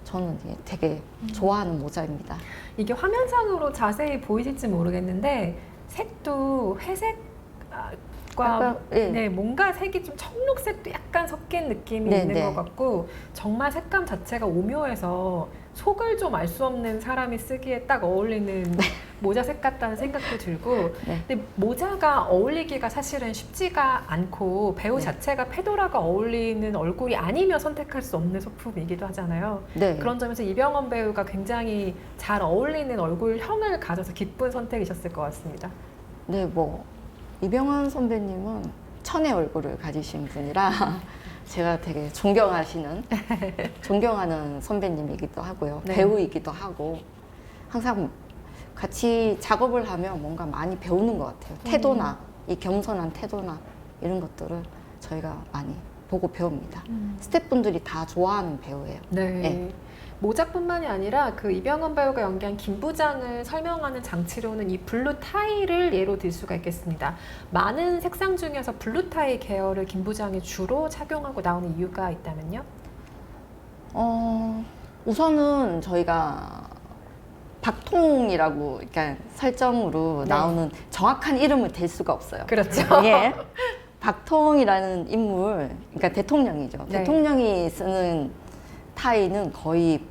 저는 되게 좋아하는 모자입니다. 이게 화면상으로 자세히 보이실지 모르겠는데 색도 회색과 약간, 예. 네, 뭔가 색이 좀 청록색도 약간 섞인 느낌이 네, 있는 네. 것 같고 정말 색감 자체가 오묘해서 속을 좀 알 수 없는 사람이 쓰기에 딱 어울리는 모자 색 같다는 생각도 들고 네. 근데 모자가 어울리기가 사실은 쉽지가 않고 배우 네. 자체가 페도라가 어울리는 얼굴이 아니면 선택할 수 없는 소품이기도 하잖아요. 네. 그런 점에서 이병헌 배우가 굉장히 잘 어울리는 얼굴형을 가져서 기쁜 선택이셨을 것 같습니다. 네, 뭐 이병헌 선배님은 천의 얼굴을 가지신 분이라 제가 되게 존경하는 선배님이기도 하고요. 네. 배우이기도 하고 항상 같이 작업을 하면 뭔가 많이 배우는 것 같아요. 태도나 이 겸손한 태도나 이런 것들을 저희가 많이 보고 배웁니다. 스태프분들이 다 좋아하는 배우예요. 네. 네. 모자뿐만이 아니라 그 이병헌 배우가 연기한 김 부장을 설명하는 장치로는 이 블루 타이를 예로 들 수가 있겠습니다. 많은 색상 중에서 블루 타이 계열을 김 부장이 주로 착용하고 나오는 이유가 있다면요? 우선은 저희가 박통이라고 그러니까 설정으로 네. 나오는 정확한 이름을 댈 수가 없어요. 그렇죠. 예. 박통이라는 인물, 그러니까 대통령이죠. 네. 대통령이 쓰는 타이는 거의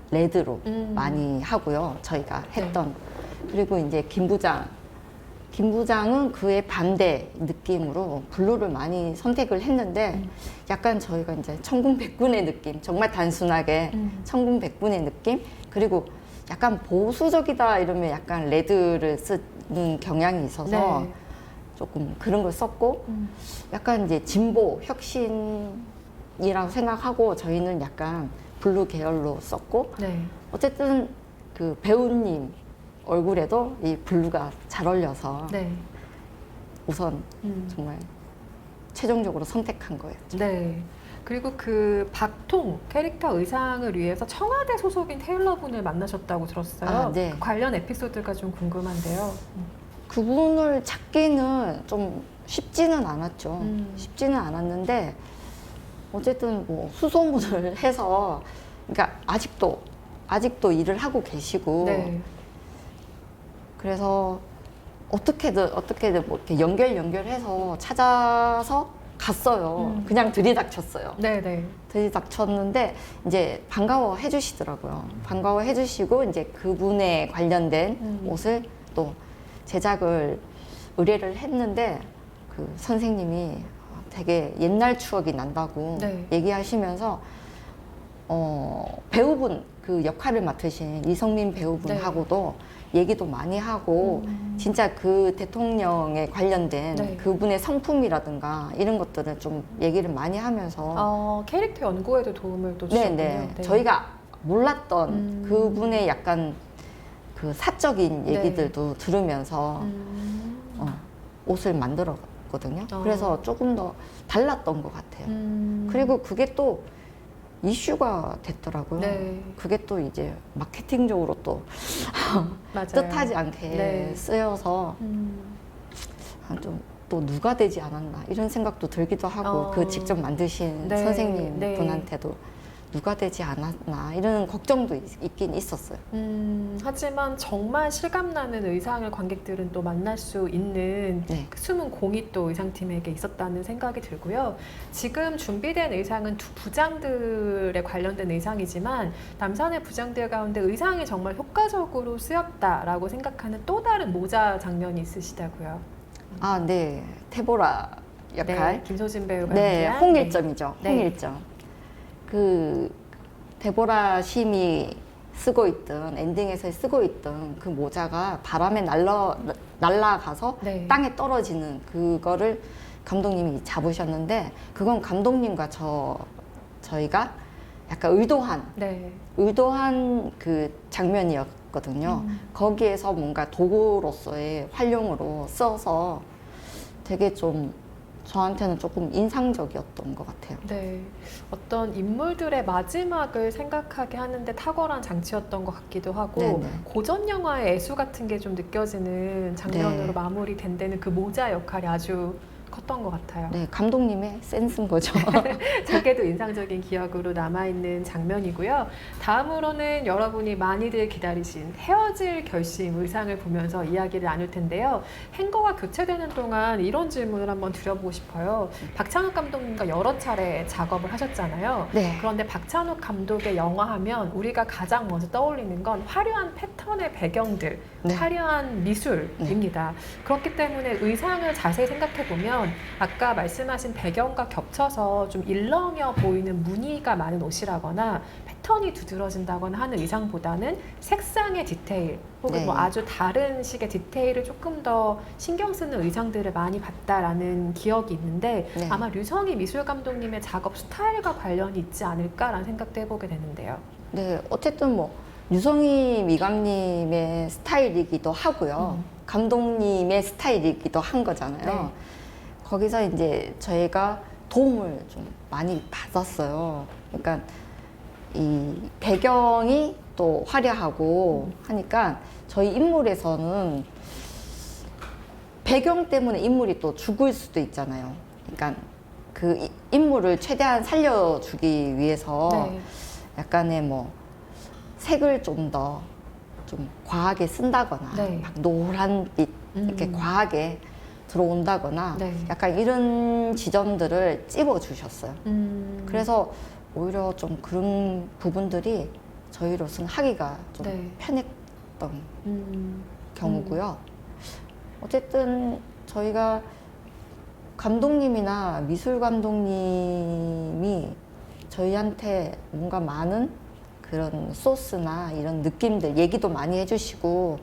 레드로 음. 많이 하고요. 저희가 했던. 그리고 이제 김 부장은 그에 반대 느낌으로 블루를 많이 선택을 했는데 약간 저희가 이제 천군백군의 느낌, 정말 단순하게 천군백군의 느낌, 그리고 약간 보수적이다 이러면 약간 레드를 쓰는 경향이 있어서 네. 조금 그런 걸 썼고 약간 이제 진보, 혁신이라고 생각하고 저희는 약간 블루 계열로 썼고 네. 어쨌든 그 배우님 얼굴에도 이 블루가 잘 어울려서 네. 우선 정말 최종적으로 선택한 거예요. 네. 그리고 그 박통 캐릭터 의상을 위해서 청와대 소속인 테일러분을 만나셨다고 들었어요. 아, 네. 그 관련 에피소드가 좀 궁금한데요. 그분을 찾기는 좀 쉽지는 않았죠. 음. 쉽지는 않았는데 어쨌든 뭐 수소문을 해서 그러니까 아직도 일을 하고 계시고 네. 그래서 어떻게든 뭐 이렇게 연결해서 찾아서 갔어요. 그냥 들이닥쳤어요. 네네. 들이닥쳤는데 이제 반가워해 주시더라고요. 반가워해 주시고 이제 그분에 관련된 옷을 또 제작을 의뢰를 했는데 그 선생님이 되게 옛날 추억이 난다고 네. 얘기하시면서 배우분 그 역할을 맡으신 이성민 배우분하고도 얘기도 많이 하고 진짜 그 대통령에 관련된 네. 그분의 성품이라든가 이런 것들을 좀 얘기를 많이 하면서 캐릭터 연구에도 도움을 또 네네 주셨군요. 네. 저희가 몰랐던 그분의 약간 그 사적인 네. 얘기들도 들으면서 옷을 만들었거든요. 그래서 조금 더 달랐던 것 같아요. 그리고 그게 또 이슈가 됐더라고요. 네. 그게 또 이제 마케팅적으로 또 맞아요. 뜻하지 않게 네. 쓰여서 좀 또 누가 되지 않았나 이런 생각도 들기도 하고 그 직접 만드신 네. 선생님 네. 분한테도 누가 되지 않았나 이런 걱정도 있긴 있었어요. 하지만 정말 실감나는 의상을 관객들은 또 만날 수 있는 네. 그 숨은 공이 또 의상팀에게 있었다는 생각이 들고요. 지금 준비된 의상은 두 부장들에 관련된 의상이지만 남산의 부장들 가운데 의상이 정말 효과적으로 쓰였다라고 생각하는 또 다른 모자 장면이 있으시다고요. 아, 네. 테보라 역할. 네, 김소진 배우가 네, 연기한 홍일점이죠. 네. 홍일점. 그 데보라 심이 쓰고 있던 엔딩에서 쓰고 있던 그 모자가 바람에 날아가서 네. 땅에 떨어지는 그거를 감독님이 잡으셨는데 그건 감독님과 저희가 약간 네. 의도한 그 장면이었거든요. 거기에서 뭔가 도구로서의 활용으로 써서 되게 좀 저한테는 조금 인상적이었던 것 같아요. 네, 어떤 인물들의 마지막을 생각하게 하는데 탁월한 장치였던 것 같기도 하고 네네. 고전 영화의 애수 같은 게 좀 느껴지는 장면으로 네. 마무리된 데는 그 모자 역할이 아주 컸던 것 같아요. 네, 감독님의 센스인 거죠. 저게도 인상적인 기억으로 남아있는 장면이고요. 다음으로는 여러분이 많이들 기다리신 헤어질 결심 의상을 보면서 이야기를 나눌 텐데요. 행거가 교체되는 동안 이런 질문을 한번 드려보고 싶어요. 박찬욱 감독님과 여러 차례 작업을 하셨잖아요. 네. 그런데 박찬욱 감독의 영화 하면 우리가 가장 먼저 떠올리는 건 화려한 패턴의 배경들, 네. 화려한 미술입니다. 그렇기 때문에 의상을 자세히 생각해보면 아까 말씀하신 배경과 겹쳐서 좀 일렁여 보이는 무늬가 많은 옷이라거나 패턴이 두드러진다거나 하는 의상보다는 색상의 디테일 혹은 네. 뭐 아주 다른 식의 디테일을 조금 더 신경 쓰는 의상들을 많이 봤다라는 기억이 있는데 네. 아마 류성희 미술 감독님의 작업 스타일과 관련이 있지 않을까라는 생각도 해보게 되는데요. 네, 어쨌든 뭐 유성희 미감님의 스타일이기도 하고요. 음. 감독님의 스타일이기도 한 거잖아요. 네. 거기서 이제 저희가 도움을 좀 많이 받았어요. 그러니까 이 배경이 또 화려하고 하니까 저희 인물에서는 배경 때문에 인물이 또 죽을 수도 있잖아요. 그러니까 그 인물을 최대한 살려주기 위해서 네. 약간의 뭐 색을 좀 더 좀 과하게 쓴다거나 네. 막 노란빛 이렇게 과하게 들어온다거나 네. 약간 이런 지점들을 찝어주셨어요. 음. 그래서 오히려 좀 그런 부분들이 저희로서는 하기가 좀 네. 편했던 음. 경우고요. 어쨌든 저희가 감독님이나 미술 감독님이 저희한테 뭔가 많은 그런 소스나 이런 느낌들 얘기도 많이 해주시고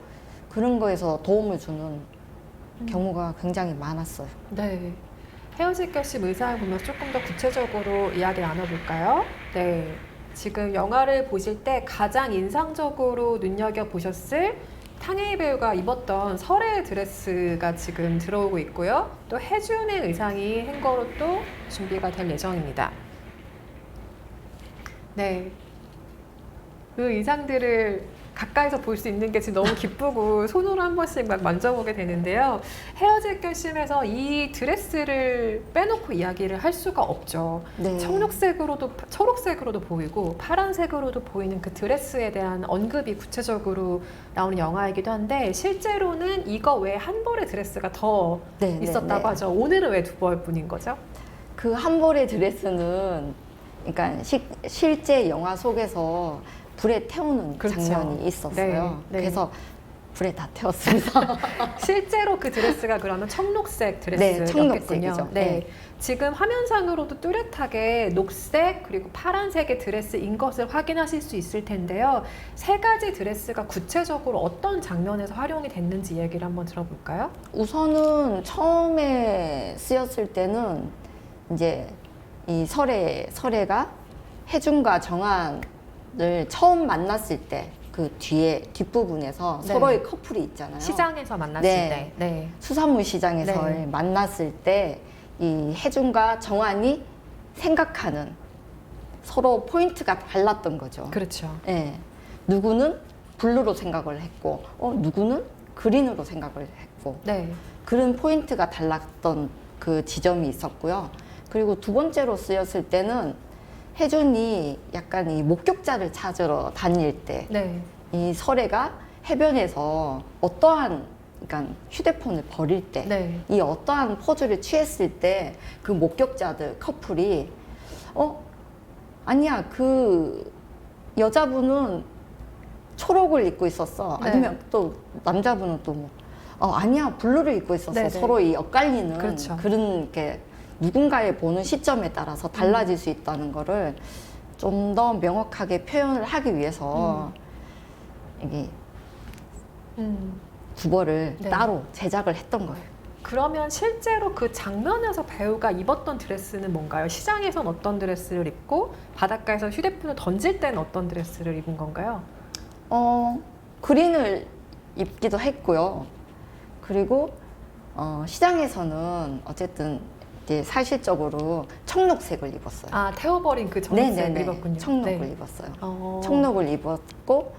그런 거에서 도움을 주는 경우가 굉장히 많았어요. 네. 헤어질 결심 의사를 보면서 조금 더 구체적으로 이야기 나눠볼까요? 네. 지금 영화를 보실 때 가장 인상적으로 눈여겨보셨을 탕웨이 배우가 입었던 설의 드레스가 지금 들어오고 있고요. 또 해준의 의상이 행거로 또 준비가 될 예정입니다. 네. 그 의상들을 가까이서 볼 수 있는 게 지금 너무 기쁘고 손으로 한 번씩 막 만져보게 되는데요. 헤어질 결심에서 이 드레스를 빼놓고 이야기를 할 수가 없죠. 네. 청록색으로도 초록색으로도 보이고 파란색으로도 보이는 그 드레스에 대한 언급이 구체적으로 나오는 영화이기도 한데 실제로는 이거 외에 한 벌의 드레스가 더 네, 있었다고 네. 하죠. 오늘은 왜 두 벌뿐인 거죠? 그 한 벌의 드레스는 그러니까 실제 영화 속에서 불에 태우는 그렇죠. 장면이 있었어요. 네, 네. 그래서 불에 다 태웠습니다. 실제로 그 드레스가 그러면 청록색 네, 드레스였군요. 청록색이죠. 네. 네. 지금 화면상으로도 뚜렷하게 녹색 그리고 파란색의 드레스인 것을 확인하실 수 있을 텐데요. 세 가지 드레스가 구체적으로 어떤 장면에서 활용이 됐는지 얘기를 한번 들어볼까요? 우선은 처음에 쓰였을 때는 이제 이 설애가 혜준과 정한을 처음 만났을 때 그 뒤에 뒷부분에서 네. 서로의 커플이 있잖아요. 시장에서 만났을 네. 때. 네. 수산물 시장에서 네. 만났을 때 이 혜준과 정한이 생각하는 서로 포인트가 달랐던 거죠. 그렇죠. 예. 누구는 블루로 생각을 했고, 누구는 그린으로 생각을 했고, 네. 그런 포인트가 달랐던 그 지점이 있었고요. 그리고 두 번째로 쓰였을 때는 혜준이 약간 이 목격자를 찾으러 다닐 때, 네. 이 설애가 해변에서 어떠한 그러니까 휴대폰을 버릴 때, 네. 이 어떠한 포즈를 취했을 때 그 목격자들 커플이 아니야 그 여자분은 초록을 입고 있었어. 네. 아니면 또 남자분은 또 뭐 아니야 블루를 입고 있었어. 네네. 서로 이 엇갈리는 그렇죠. 그런 게 누군가의 보는 시점에 따라서 달라질 수 있다는 거를 좀 더 명확하게 표현을 하기 위해서 이게 음. 두 벌을 네. 따로 제작을 했던 거예요. 그러면 실제로 그 장면에서 배우가 입었던 드레스는 뭔가요? 시장에선 어떤 드레스를 입고 바닷가에서 휴대폰을 던질 때는 어떤 드레스를 입은 건가요? 그린을 입기도 했고요. 그리고 시장에서는 어쨌든 이제 사실적으로 청록색을 입었어요. 아, 태워버린 그 청록색을 네네네. 입었군요. 청록을 네. 입었어요. 청록을 입었고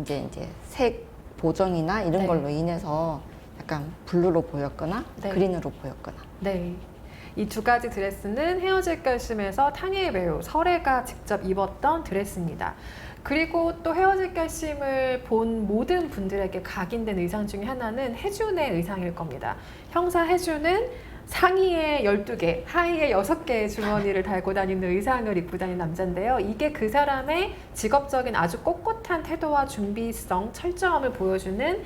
이제 색 보정이나 이런 네. 걸로 인해서 약간 블루로 보였거나 네. 그린으로 보였거나. 네. 이 두 가지 드레스는 헤어질 결심에서 탕웨이 배우 설애가 직접 입었던 드레스입니다. 그리고 또 헤어질 결심을 본 모든 분들에게 각인된 의상 중에 하나는 해준의 의상일 겁니다. 형사 해준은 상의에 12개, 하의에 6개의 주머니를 달고 다니는 의상을 입고 다니는 남자인데요. 이게 그 사람의 직업적인 아주 꼿꼿한 태도와 준비성, 철저함을 보여주는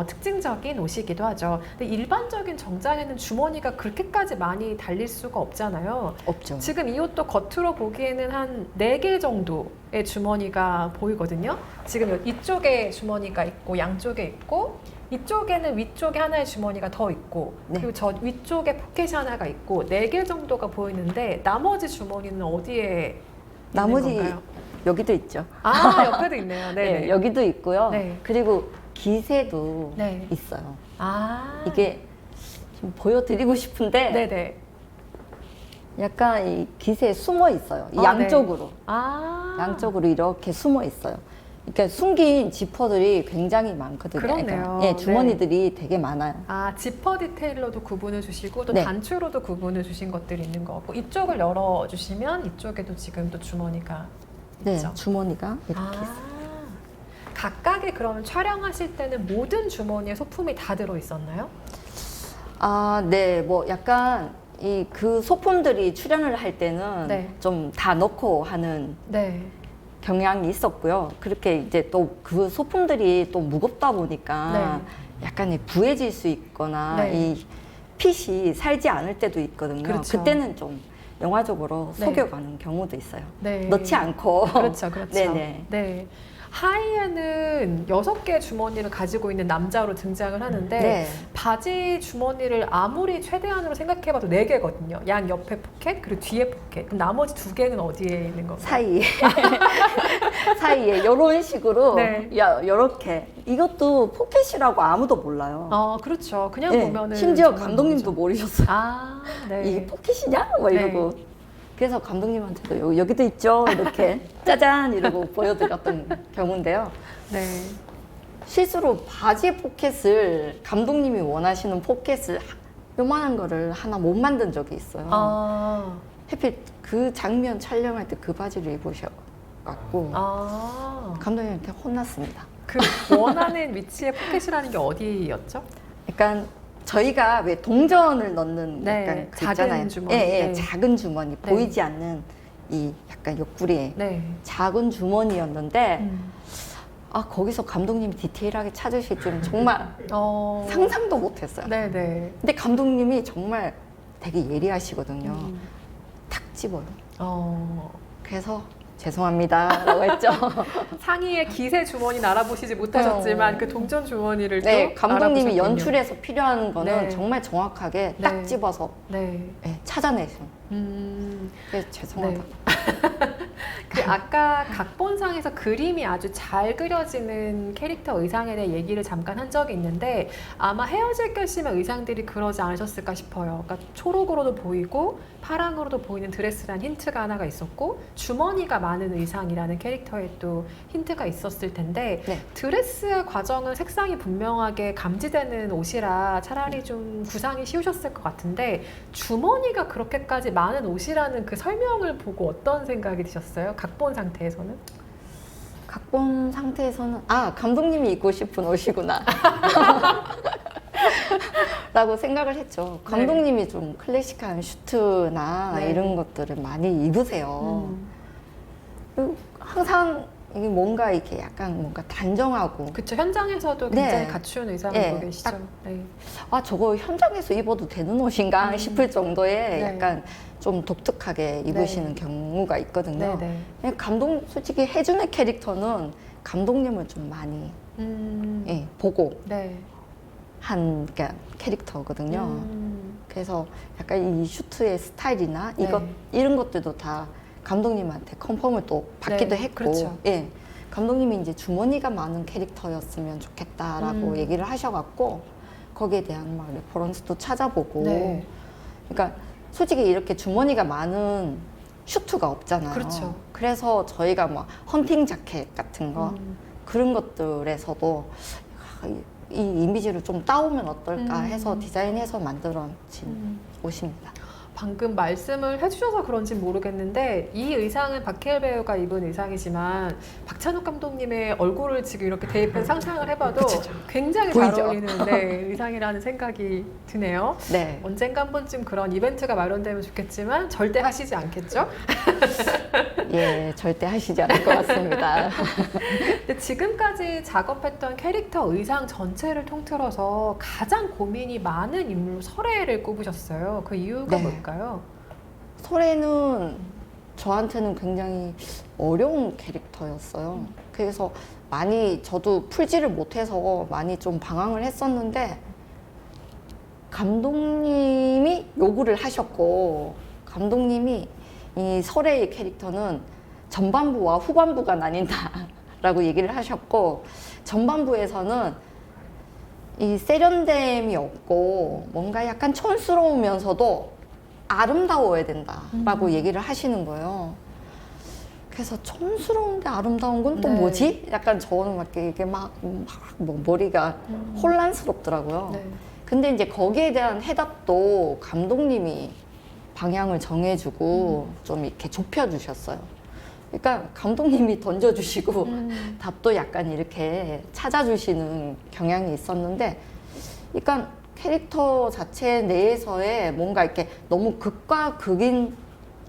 특징적인 옷이기도 하죠. 근데 일반적인 정장에는 주머니가 그렇게까지 많이 달릴 수가 없잖아요. 없죠. 지금 이 옷도 겉으로 보기에는 한 4개 정도의 주머니가 보이거든요. 지금 이쪽에 주머니가 있고 양쪽에 있고 이쪽에는 위쪽에 하나의 주머니가 더 있고 네. 그리고 저 위쪽에 포켓이 하나가 있고 4개 정도가 보이는데 나머지 주머니는 어디에 나머지 있는 건가요? 여기도 있죠. 아, 옆에도 있네요. 네. 네, 여기도 있고요. 네. 그리고 기세도 네. 있어요. 아. 이게 좀 보여드리고 싶은데 네네. 약간 이 기세에 숨어 있어요. 이 아, 양쪽으로. 네. 아. 양쪽으로 이렇게 숨어 있어요. 그러니까 숨긴 지퍼들이 굉장히 많거든요. 그렇네요. 예, 주머니들이 되게 많아요. 아, 지퍼 디테일로도 구분을 주시고 또 네. 단추로도 구분을 주신 것들이 있는 것 같고 이쪽을 열어주시면 이쪽에도 지금 또 주머니가 네, 있죠. 주머니가 이렇게 아. 있어요. 각각의 그러면 촬영하실 때는 모든 주머니에 소품이 다 들어있었나요? 아, 네, 뭐 약간 이 그 소품들이 출연을 할 때는 네. 좀 다 넣고 하는 네. 경향이 있었고요. 그렇게 이제 또 그 소품들이 또 무겁다 보니까 약간 부해질 수 있거나 네. 이 핏이 살지 않을 때도 있거든요. 그렇죠. 그때는 좀 영화적으로 네. 속여가는 경우도 있어요. 네. 넣지 않고. 그렇죠, 그렇죠. 네네. 네. 하이에는 6개의 주머니를 가지고 있는 남자로 등장을 하는데 네. 바지 주머니를 아무리 최대한으로 생각해봐도 4개거든요. 양 옆에 포켓 그리고 뒤에 포켓. 그럼 나머지 2개는 어디에 있는 건가요? 사이에 사이에 이런 식으로 네. 이렇게 이것도 포켓이라고 아무도 몰라요. 그렇죠. 그냥 네, 보면은 심지어 정말 감독님도 모르죠. 모르셨어요. 아, 네. 이게 포켓이냐? 뭐 네. 이러고. 그래서 감독님한테도 여기도 있죠. 이렇게 짜잔 이러고 보여드렸던 경우인데요. 네. 실수로 바지 포켓을 감독님이 원하시는 포켓을 요만한 거를 하나 못 만든 적이 있어요. 아, 하필 그 장면 촬영할 때 그 바지를 입으셔갖고 감독님한테 혼났습니다. 그 원하는 위치의 포켓이라는 게 어디였죠? 약간 저희가 왜 동전을 넣는 네, 약간 그 작은 있잖아요. 주머니. 예, 예, 네. 작은 주머니 네. 보이지 않는 이 약간 옆구리에 네. 작은 주머니였는데 음. 아 거기서 감독님이 디테일하게 찾으실 줄은 정말 어. 상상도 못했어요. 네네. 근데 감독님이 정말 되게 예리하시거든요. 음. 탁 집어요. 어. 그래서 죄송합니다라고 했죠. 상의에 기세 주머니는 알아보시지 못하셨지만 그 동전 주머니를 네, 또 감독님이 알아보셨군요. 연출해서 필요한 거는 네. 정말 정확하게 네. 딱 집어서 네. 찾아내서. 음. 그래서 죄송하다. 그 아까 각본상에서 그림이 아주 잘 그려지는 캐릭터 의상에 대해 얘기를 잠깐 한 적이 있는데 아마 헤어질 결심의 의상들이 그러지 않으셨을까 싶어요. 그러니까 초록으로도 보이고 파랑으로도 보이는 드레스란 힌트가 하나가 있었고 주머니가 많은 의상이라는 캐릭터에 또 힌트가 있었을 텐데 네. 드레스의 과정은 색상이 분명하게 감지되는 옷이라 차라리 좀 구상이 쉬우셨을 것 같은데 주머니가 그렇게까지 많은 옷이라는 그 설명을 보고 어떤 생각이 드셨어요? 각본 상태에서는? 각본 상태에서는 감독님이 입고 싶은 옷이구나 라고 생각을 했죠. 감독님이 좀 클래식한 슈트나 네. 이런 것들을 많이 입으세요. 음. 그리고 항상 이게 뭔가 이렇게 약간 뭔가 단정하고 그쵸, 현장에서도 굉장히 네. 갖춘 의상을 네, 입고 계시죠. 딱 네. 저거 현장에서 입어도 되는 옷인가 싶을 정도의 네. 약간 좀 독특하게 입으시는 네. 경우가 있거든요. 네, 그냥 솔직히 해준의 캐릭터는 감독님을 좀 많이 네. 보고 네. 한 그러니까 캐릭터거든요. 음. 그래서 약간 이 슈트의 스타일이나 네. 이런 것들도 다 감독님한테 컨펌을 또 받기도 네, 했고, 그렇죠. 예, 감독님이 이제 주머니가 많은 캐릭터였으면 좋겠다라고 얘기를 하셔갖고 거기에 대한 막 레퍼런스도 찾아보고, 네. 그러니까 솔직히 이렇게 주머니가 많은 슈트가 없잖아요. 그렇죠. 그래서 저희가 막 헌팅 자켓 같은 거 음. 그런 것들에서도 이 이미지를 좀 따오면 어떨까 해서 디자인해서 만들어진 옷입니다. 방금 말씀을 해주셔서 그런지 모르겠는데 이 의상은 박해일 배우가 입은 의상이지만 박찬욱 감독님의 얼굴을 지금 이렇게 대입해서 상상을 해봐도 굉장히 잘 보이죠? 어울리는 의상이라는 생각이 드네요. 네. 언젠가 한 번쯤 그런 이벤트가 마련되면 좋겠지만 절대 하시지 않겠죠? 예, 절대 하시지 않을 것 같습니다. 근데 지금까지 작업했던 캐릭터 의상 전체를 통틀어서 가장 고민이 많은 인물 설애를 꼽으셨어요. 그 이유가 네. 뭘까요? 설애는 저한테는 굉장히 어려운 캐릭터였어요. 그래서 많이 저도 풀지를 못해서 많이 좀 방황을 했었는데 감독님이 요구를 하셨고 감독님이 이 설애의 캐릭터는 전반부와 후반부가 나뉜다라고 얘기를 하셨고, 전반부에서는 이 세련됨이 없고 뭔가 약간 촌스러우면서도 아름다워야 된다라고 얘기를 하시는 거예요. 그래서 촌스러운데 아름다운 건 또 네. 뭐지? 약간 저는 막 이게 뭐 머리가 혼란스럽더라고요. 네. 근데 이제 거기에 대한 해답도 감독님이 방향을 정해주고 좀 이렇게 좁혀주셨어요. 그러니까 감독님이 던져주시고 답도 약간 이렇게 찾아주시는 경향이 있었는데, 그러니까 캐릭터 자체 내에서의 뭔가 이렇게 너무 극과 극인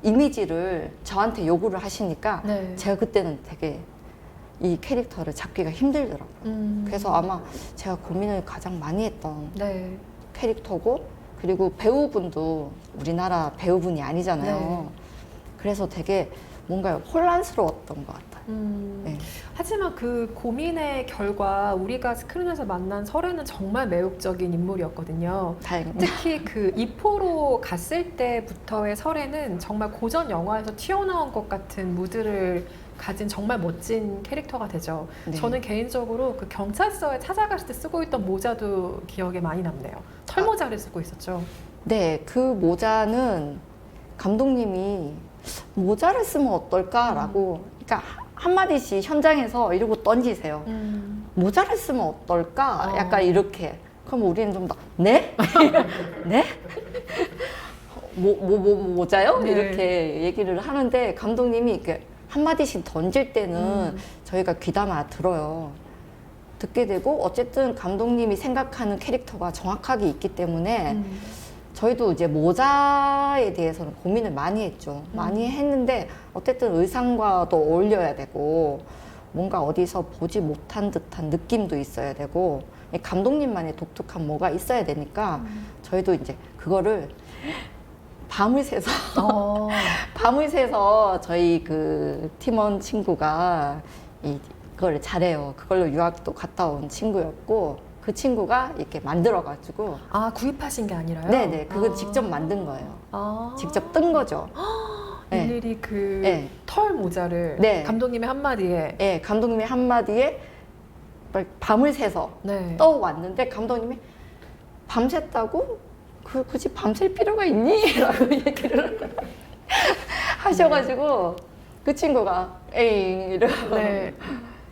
이미지를 저한테 요구를 하시니까 네. 제가 그때는 되게 이 캐릭터를 잡기가 힘들더라고요. 그래서 아마 제가 고민을 가장 많이 했던 네. 캐릭터고, 그리고 배우분도 우리나라 배우분이 아니잖아요. 네. 그래서 되게 뭔가 혼란스러웠던 것 같아요. 네. 하지만 그 고민의 결과 우리가 스크린에서 만난 설애는 정말 매혹적인 인물이었거든요. 다행입니다. 특히 그 이포로 갔을 때부터의 설애는 정말 고전 영화에서 튀어나온 것 같은 무드를 가진 정말 멋진 캐릭터가 되죠. 네. 저는 개인적으로 그 경찰서에 찾아갔을 때 쓰고 있던 모자도 기억에 많이 남네요. 털모자를 쓰고 있었죠. 네, 그 모자는 감독님이 모자를 쓰면 어떨까라고, 그러니까 한마디씩 현장에서 이러고 던지세요. 모자를 쓰면 어떨까? 약간 이렇게. 그럼 우리는 좀 더, 네? 네? 모자요? 네. 이렇게 얘기를 하는데, 감독님이 이렇게 한마디씩 던질 때는 저희가 귀담아 들어요. 듣게 되고, 어쨌든 감독님이 생각하는 캐릭터가 정확하게 있기 때문에 저희도 이제 모자에 대해서는 고민을 많이 했죠. 많이 했는데 어쨌든 의상과도 어울려야 되고 뭔가 어디서 보지 못한 듯한 느낌도 있어야 되고 감독님만의 독특한 뭐가 있어야 되니까 저희도 이제 그거를 밤을 새서 밤을 새서 저희 그 팀원 친구가 이걸 잘해요. 그걸로 유학도 갔다 온 친구였고, 그 친구가 이렇게 만들어가지고. 아, 구입하신 게 아니라요? 네네, 그거 직접 만든 거예요. 직접 뜬 거죠. 네. 일일이 그 네. 털 모자를 네. 감독님의 한마디에 네, 감독님의 한마디에 밤을 새서 네. 떠왔는데, 감독님이 밤샜다고? 굳이 밤샐 필요가 있니? 라고 얘기를 하셔가지고 그 친구가 에잉 이러고 네.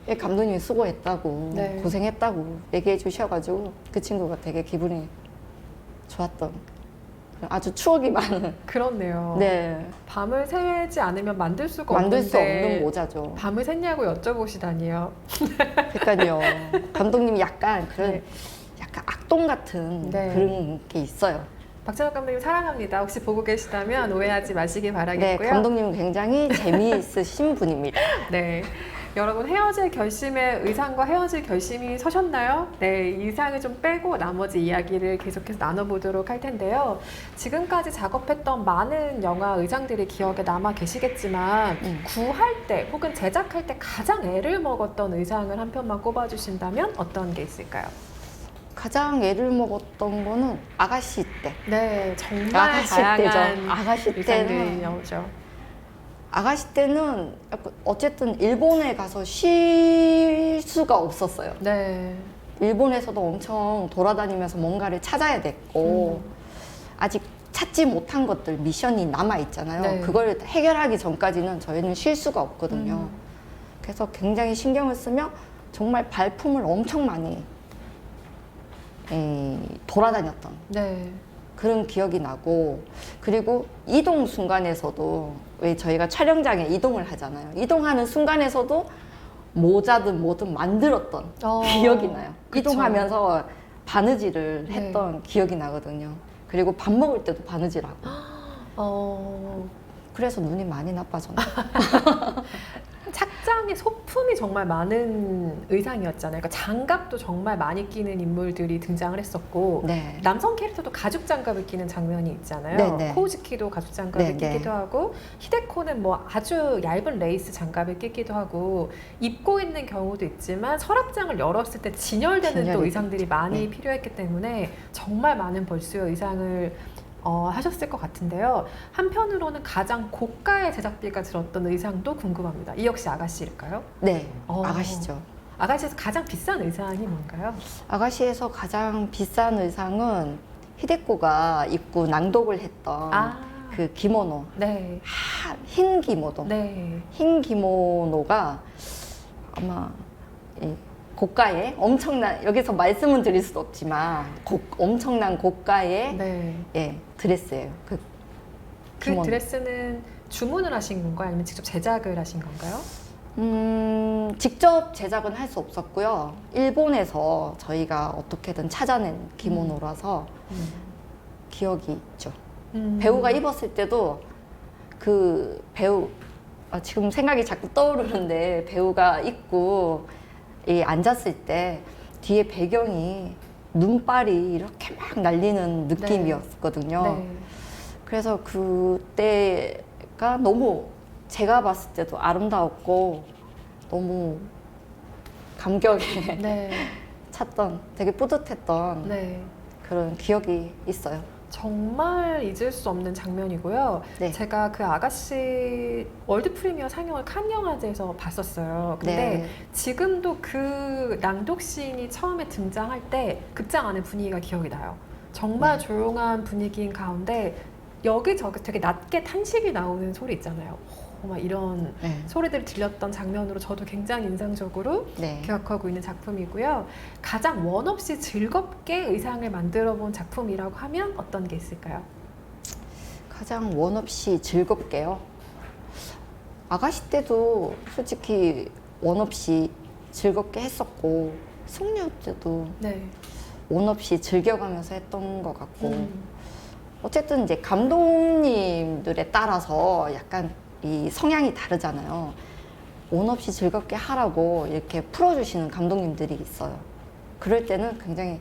예, 감독님이 수고했다고, 네. 고생했다고 얘기해 주셔가지고 그 친구가 되게 기분이 좋았던, 아주 추억이 많은. 그렇네요. 네, 밤을 새지 않으면 만들 수가 만들 수 없는데 없는 모자죠. 밤을 샜냐고 여쭤보시다니요. 그러니까요. 감독님이 약간 그런 네. 약간 악동 같은 네. 그런 게 있어요. 박찬욱 감독님 사랑합니다. 혹시 보고 계시다면 오해하지 마시기 네, 바라겠고요. 감독님은 굉장히 재미있으신 분입니다. 네. 여러분 헤어질 결심에 의상과 헤어질 결심이 서셨나요? 네, 의상을 좀 빼고 나머지 이야기를 계속해서 나눠보도록 할 텐데요. 지금까지 작업했던 많은 영화 의상들이 기억에 남아 계시겠지만 구할 때 혹은 제작할 때 가장 애를 먹었던 의상을 한 편만 꼽아주신다면 어떤 게 있을까요? 가장 애를 먹었던 거는 아가씨 때. 네, 정말 아가씨 다양한 때죠. 아가씨 의상들이 때는 나오죠. 아가씨 때는 어쨌든 일본에 가서 쉴 수가 없었어요. 네. 일본에서도 엄청 돌아다니면서 뭔가를 찾아야 됐고 아직 찾지 못한 것들 미션이 남아 있잖아요. 네. 그걸 해결하기 전까지는 저희는 쉴 수가 없거든요. 그래서 굉장히 신경을 쓰며 정말 발품을 엄청 많이 돌아다녔던 네. 그런 기억이 나고, 그리고 이동 순간에서도 왜 저희가 촬영장에 이동을 하잖아요. 이동하는 순간에서도 모자든 뭐든 만들었던 기억이 나요. 그쵸. 이동하면서 바느질을 네. 했던 기억이 나거든요. 그리고 밥 먹을 때도 바느질하고. 그래서 눈이 많이 나빠졌나. 착장에 소품이 정말 많은 의상이었잖아요. 그러니까 장갑도 정말 많이 끼는 인물들이 등장을 했었고 네. 남성 캐릭터도 가죽 장갑을 끼는 장면이 있잖아요. 네네. 코우즈키도 가죽 장갑을 네네. 끼기도 하고 히데코는 뭐 아주 얇은 레이스 장갑을 끼기도 하고 입고 있는 경우도 있지만 서랍장을 열었을 때 진열되는 또 진열이 의상들이 많이 네. 필요했기 때문에 정말 많은 벌수의 의상을 하셨을 것 같은데요. 한편으로는 가장 고가의 제작비가 들었던 의상도 궁금합니다. 이 역시 아가씨일까요? 네, 어. 아가씨죠. 아가씨에서 가장 비싼 의상이 뭔가요? 아가씨에서 가장 비싼 의상은 히데코가 입고 낭독을 했던 그 기모노, 네. 흰 기모노. 네. 흰 기모노가 아마 이 고가의 엄청난, 여기서 말씀은 드릴 수도 없지만 엄청난 고가의 네. 예, 드레스예요. 그 그 기모노. 드레스는 주문을 하신 건가요? 아니면 직접 제작을 하신 건가요? 직접 제작은 할 수 없었고요. 일본에서 저희가 어떻게든 찾아낸 기모노라서 기억이 있죠. 배우가 입었을 때도 그 배우, 지금 생각이 자꾸 떠오르는데, 배우가 입고 앉았을 때 뒤에 배경이 눈발이 이렇게 막 날리는 느낌이었거든요. 네. 그래서 그때가 너무 제가 봤을 때도 아름다웠고 너무 감격에 네. 찼던, 되게 뿌듯했던 네. 그런 기억이 있어요. 정말 잊을 수 없는 장면이고요. 네. 제가 그 아가씨 월드 프리미어 상영을 칸 영화제에서 봤었어요. 근데 네. 지금도 그 낭독씬이 처음에 등장할 때 극장 안의 분위기가 기억이 나요. 정말 네. 조용한 분위기인 가운데 여기저기 되게 낮게 탄식이 나오는 소리 있잖아요. 막 이런 네. 소리들이 들렸던 장면으로 저도 굉장히 인상적으로 네. 기억하고 있는 작품이고요. 가장 원 없이 즐겁게 의상을 만들어 본 작품이라고 하면 어떤 게 있을까요? 가장 원 없이 즐겁게요. 아가씨 때도 솔직히 원 없이 즐겁게 했었고, 승려 때도 네. 원 없이 즐겨가면서 했던 것 같고, 어쨌든 이제 감독님들에 따라서 약간 이 성향이 다르잖아요. 원 없이 즐겁게 하라고 이렇게 풀어주시는 감독님들이 있어요. 그럴 때는 굉장히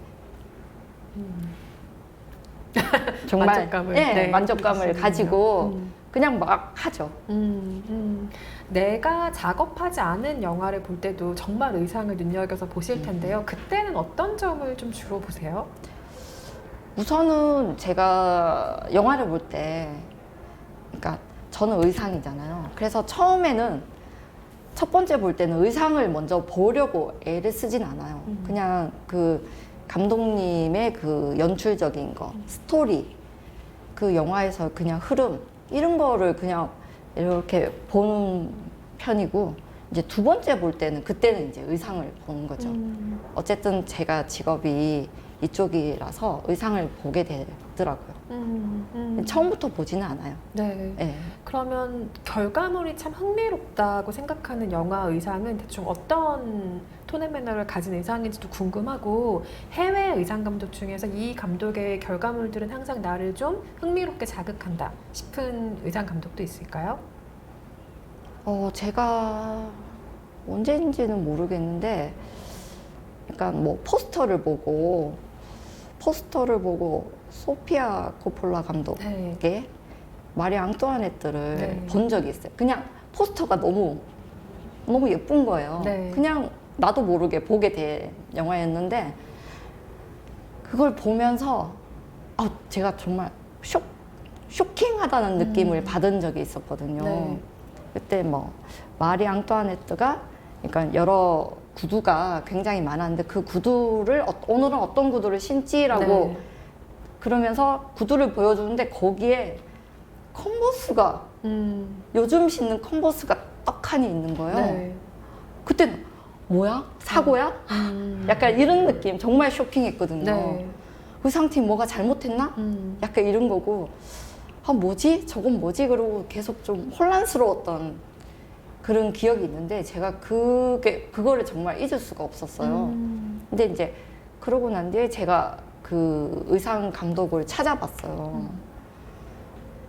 정말 만족감을, 예, 네, 만족감을 느끼시는군요. 가지고 그냥 막 하죠. 내가 작업하지 않은 영화를 볼 때도 정말 의상을 눈여겨서 보실 텐데요. 그때는 어떤 점을 좀 주로 보세요? 우선은 제가 영화를 볼 때, 그러니까 저는 의상이잖아요. 그래서 처음에는 첫 번째 볼 때는 의상을 먼저 보려고 애를 쓰진 않아요. 그냥 그 감독님의 그 연출적인 거, 스토리, 그 영화에서 그냥 흐름, 이런 거를 그냥 이렇게 보는 편이고, 이제 두 번째 볼 때는 그때는 이제 의상을 보는 거죠. 어쨌든 제가 직업이 이쪽이라서 의상을 보게 되더라고요. 처음부터 보지는 않아요. 네. 네. 그러면 결과물이 참 흥미롭다고 생각하는 영화 의상은 대충 어떤 톤 앤 매너를 가진 의상인지도 궁금하고, 해외 의상 감독 중에서 이 감독의 결과물들은 항상 나를 좀 흥미롭게 자극한다 싶은 의상 감독도 있을까요? 제가 언제인지는 모르겠는데, 약간 뭐 포스터를 보고 소피아 코폴라 감독의 네. 마리 앙뚜아네트를 네. 본 적이 있어요. 그냥 포스터가 너무 예쁜 거예요. 네. 그냥 나도 모르게 보게 된 영화였는데, 그걸 보면서 제가 정말 쇼킹하다는 느낌을 받은 적이 있었거든요. 네. 그때 뭐 마리 앙뚜아네트가, 그러니까 여러 구두가 굉장히 많았는데, 그 구두를 오늘은 어떤 구두를 신지라고 네. 그러면서 구두를 보여주는데, 거기에 컨버스가 요즘 신는 컨버스가 떡하니 있는 거예요. 네. 그때는 뭐야? 사고야? 약간 이런 느낌. 정말 쇼킹했거든요. 네. 의상팀 뭐가 잘못했나? 약간 이런 거고, 뭐지? 저건 뭐지? 그러고 계속 좀 혼란스러웠던 그런 기억이 있는데, 제가 그거를 정말 잊을 수가 없었어요. 근데 이제 그러고 난 뒤에 제가 그 의상 감독을 찾아봤어요.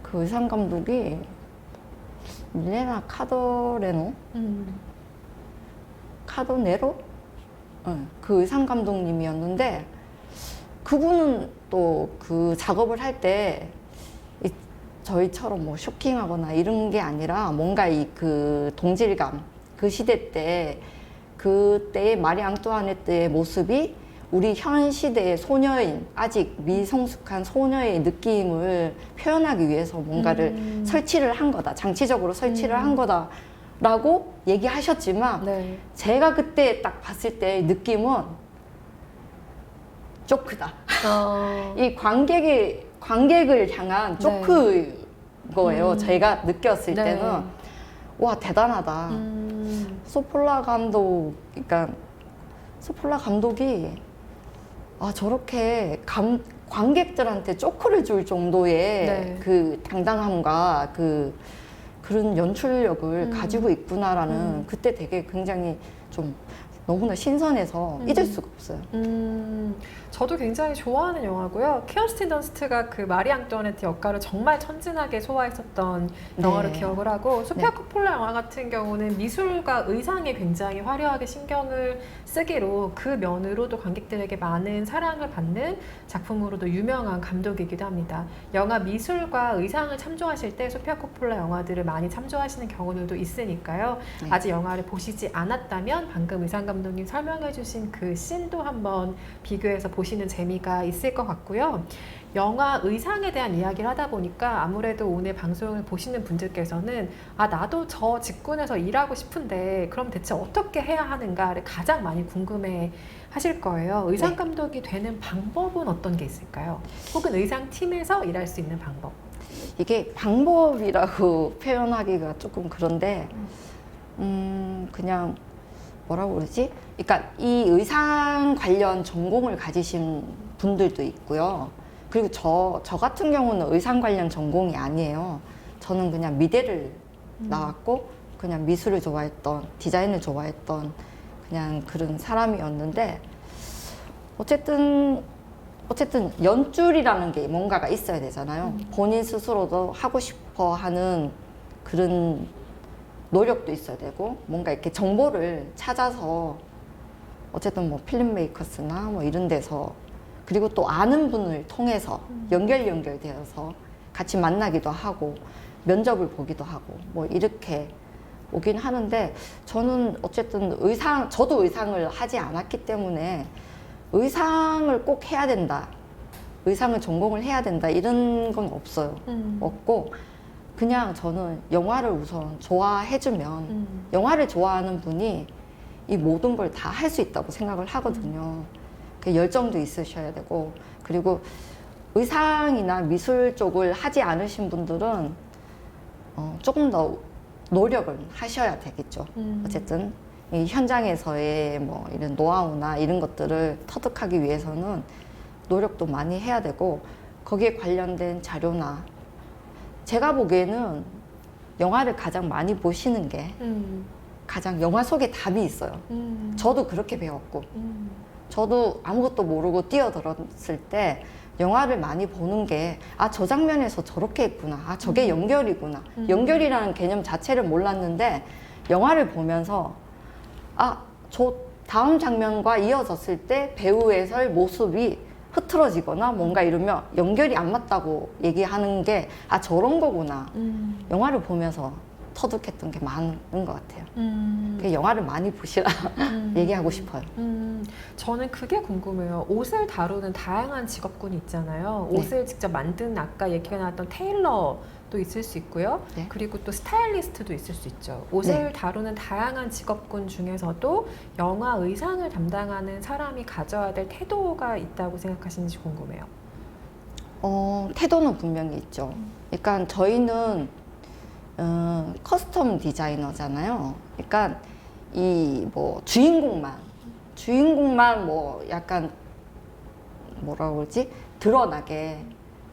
그 의상 감독이 밀레나 카도네로? 그 의상 감독님이었는데, 그분은 또 그 작업을 할 때 저희처럼 뭐 쇼킹하거나 이런 게 아니라, 뭔가 그 동질감, 그 시대 때 그때의 마리 앙뚜아네트의 모습이 우리 현 시대의 소녀인, 아직 미성숙한 소녀의 느낌을 표현하기 위해서 뭔가를 설치를 한 거다. 장치적으로 설치를 한 거다라고 얘기하셨지만 네. 제가 그때 딱 봤을 때의 느낌은 조크다. 이 관객을 향한 조크인 거예요. 제가 느꼈을 네. 때는 와, 대단하다. 소폴라 감독, 그러니까 소폴라 감독이 저렇게 관객들한테 쪼크를 줄 정도의 네. 그 당당함과 그런 연출력을 가지고 있구나라는 그때 되게 굉장히 좀 너무나 신선해서 잊을 수가 없어요. 저도 굉장히 좋아하는 영화고요. 키어스틴 던스트가 그 마리 앙뚜아네트 역할을 정말 천진하게 소화했었던 영화를 네. 기억을 하고, 소피아 네. 코폴라 영화 같은 경우는 미술과 의상에 굉장히 화려하게 신경을 쓰기로 그 면으로도 관객들에게 많은 사랑을 받는 작품으로도 유명한 감독이기도 합니다. 영화 미술과 의상을 참조하실 때 소피아 코폴라 영화들을 많이 참조하시는 경우들도 있으니까요. 네. 아직 영화를 보시지 않았다면 방금 의상 감독님 설명해 주신 그 씬도 한번 비교해서 보시는 재미가 있을 것 같고요. 영화 의상에 대한 이야기를 하다 보니까 아무래도 오늘 방송을 보시는 분들께서는 나도 저 직군에서 일하고 싶은데 그럼 대체 어떻게 해야 하는가를 가장 많이 궁금해 하실 거예요. 의상 네. 감독이 되는 방법은 어떤 게 있을까요? 혹은 의상팀에서 일할 수 있는 방법. 이게 방법이라고 표현하기가 조금 그런데 그냥 뭐라고 그러지? 그러니까 이 의상 관련 전공을 가지신 분들도 있고요. 그리고 저 같은 경우는 의상 관련 전공이 아니에요. 저는 그냥 미대를 나왔고 그냥 미술을 좋아했던, 디자인을 좋아했던 그냥 그런 사람이었는데 어쨌든 연줄이라는 게 뭔가가 있어야 되잖아요. 본인 스스로도 하고 싶어 하는 그런 노력도 있어야 되고, 뭔가 이렇게 정보를 찾아서 어쨌든 뭐 필름메이커스나 뭐 이런 데서, 그리고 또 아는 분을 통해서 연결되어서 같이 만나기도 하고 면접을 보기도 하고 뭐 이렇게 오긴 하는데, 저는 어쨌든 저도 의상을 하지 않았기 때문에 의상을 꼭 해야 된다, 의상을 전공을 해야 된다 이런 건 없어요. 없고 그냥 저는 영화를 우선 좋아해주면 영화를 좋아하는 분이 이 모든 걸 다 할 수 있다고 생각을 하거든요. 그 열정도 있으셔야 되고, 그리고 의상이나 미술 쪽을 하지 않으신 분들은 조금 더 노력을 하셔야 되겠죠. 어쨌든 이 현장에서의 뭐 이런 노하우나 이런 것들을 터득하기 위해서는 노력도 많이 해야 되고, 거기에 관련된 자료나, 제가 보기에는 영화를 가장 많이 보시는 게 가장 영화 속에 답이 있어요. 저도 그렇게 배웠고, 저도 아무것도 모르고 뛰어들었을 때 영화를 많이 보는 게 저 장면에서 저렇게 했구나, 저게 연결이구나, 연결이라는 개념 자체를 몰랐는데 영화를 보면서 저 다음 장면과 이어졌을 때 배우의 모습이 흐트러지거나 뭔가 이러면 연결이 안 맞다고 얘기하는 게 저런 거구나. 영화를 보면서 터득했던 게 많은 것 같아요. 그 영화를 많이 보시라 얘기하고 싶어요. 저는 그게 궁금해요. 옷을 다루는 다양한 직업군이 있잖아요. 네. 옷을 직접 만든, 아까 얘기가 나왔던 테일러도 있을 수 있고요. 네. 그리고 또 스타일리스트도 있을 수 있죠. 옷을 네. 다루는 다양한 직업군 중에서도 영화 의상을 담당하는 사람이 가져야 될 태도가 있다고 생각하시는지 궁금해요. 태도는 분명히 있죠. 그러니까 저희는 커스텀 디자이너잖아요. 그러니까 이 뭐 주인공만 뭐 약간 뭐라고 그러지? 드러나게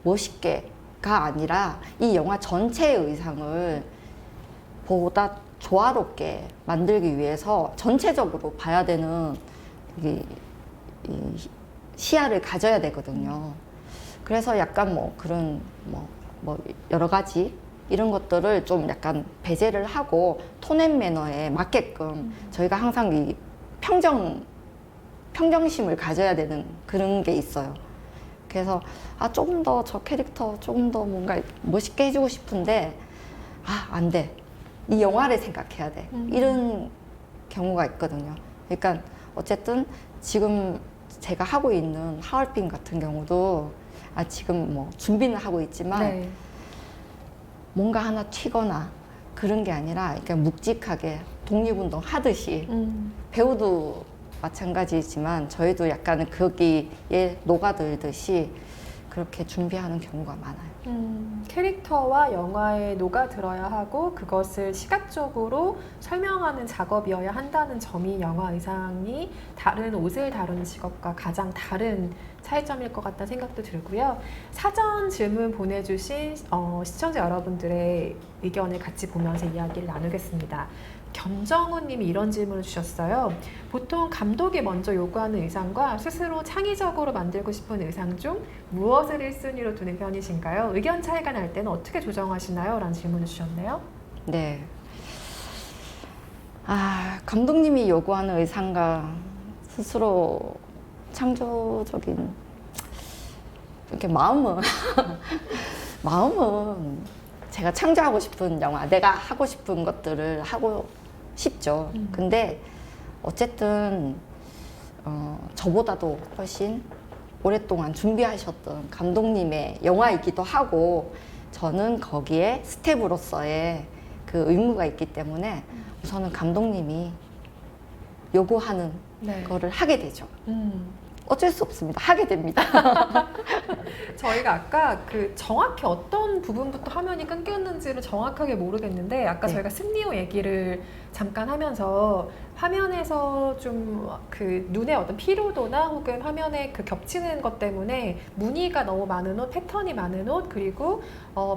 멋있게가 아니라 이 영화 전체의 의상을 보다 조화롭게 만들기 위해서 전체적으로 봐야 되는 이 시야를 가져야 되거든요. 그래서 약간 뭐 그런 뭐 여러 가지 이런 것들을 좀 약간 배제를 하고 톤 앤 매너에 맞게끔 저희가 항상 이 평정심을 가져야 되는 그런 게 있어요. 그래서 조금 더 저 캐릭터 조금 더 뭔가 멋있게 해주고 싶은데 안 돼. 이 영화를 생각해야 돼. 이런 경우가 있거든요. 그러니까 어쨌든 지금 제가 하고 있는 하얼빈 같은 경우도 지금 뭐 준비는 하고 있지만 네. 뭔가 하나 튀거나 그런 게 아니라 그냥 묵직하게 독립운동 하듯이 배우도 마찬가지지만 저희도 약간은 거기에 녹아들듯이 그렇게 준비하는 경우가 많아요. 캐릭터와 영화에 녹아들어야 하고 그것을 시각적으로 설명하는 작업이어야 한다는 점이 영화 의상이 다른 옷을 다루는 직업과 가장 다른 차이점일 것 같다는 생각도 들고요. 사전 질문 보내주신 시청자 여러분들의 의견을 같이 보면서 이야기를 나누겠습니다. 견정훈 님이 이런 질문을 주셨어요. 보통 감독이 먼저 요구하는 의상과 스스로 창의적으로 만들고 싶은 의상 중 무엇을 1순위로 두는 편이신가요? 의견 차이가 날 때는 어떻게 조정하시나요? 라는 질문을 주셨네요. 네. 감독님이 요구하는 의상과 스스로 창조적인 이렇게 마음은 제가 창조하고 싶은 영화, 내가 하고 싶은 것들을 하고 싶죠. 근데 어쨌든 저보다도 훨씬 오랫동안 준비하셨던 감독님의 영화이기도 하고 저는 거기에 스텝으로서의 그 의무가 있기 때문에 우선은 감독님이 요구하는 네. 거를 하게 되죠. 어쩔 수 없습니다. 하게 됩니다. 저희가 아까 그 정확히 어떤 부분부터 화면이 끊겼는지를 정확하게 모르겠는데 아까 네. 저희가 승리호 얘기를 잠깐 하면서 화면에서 좀 그 눈의 어떤 피로도나 혹은 화면에 그 겹치는 것 때문에 무늬가 너무 많은 옷, 패턴이 많은 옷, 그리고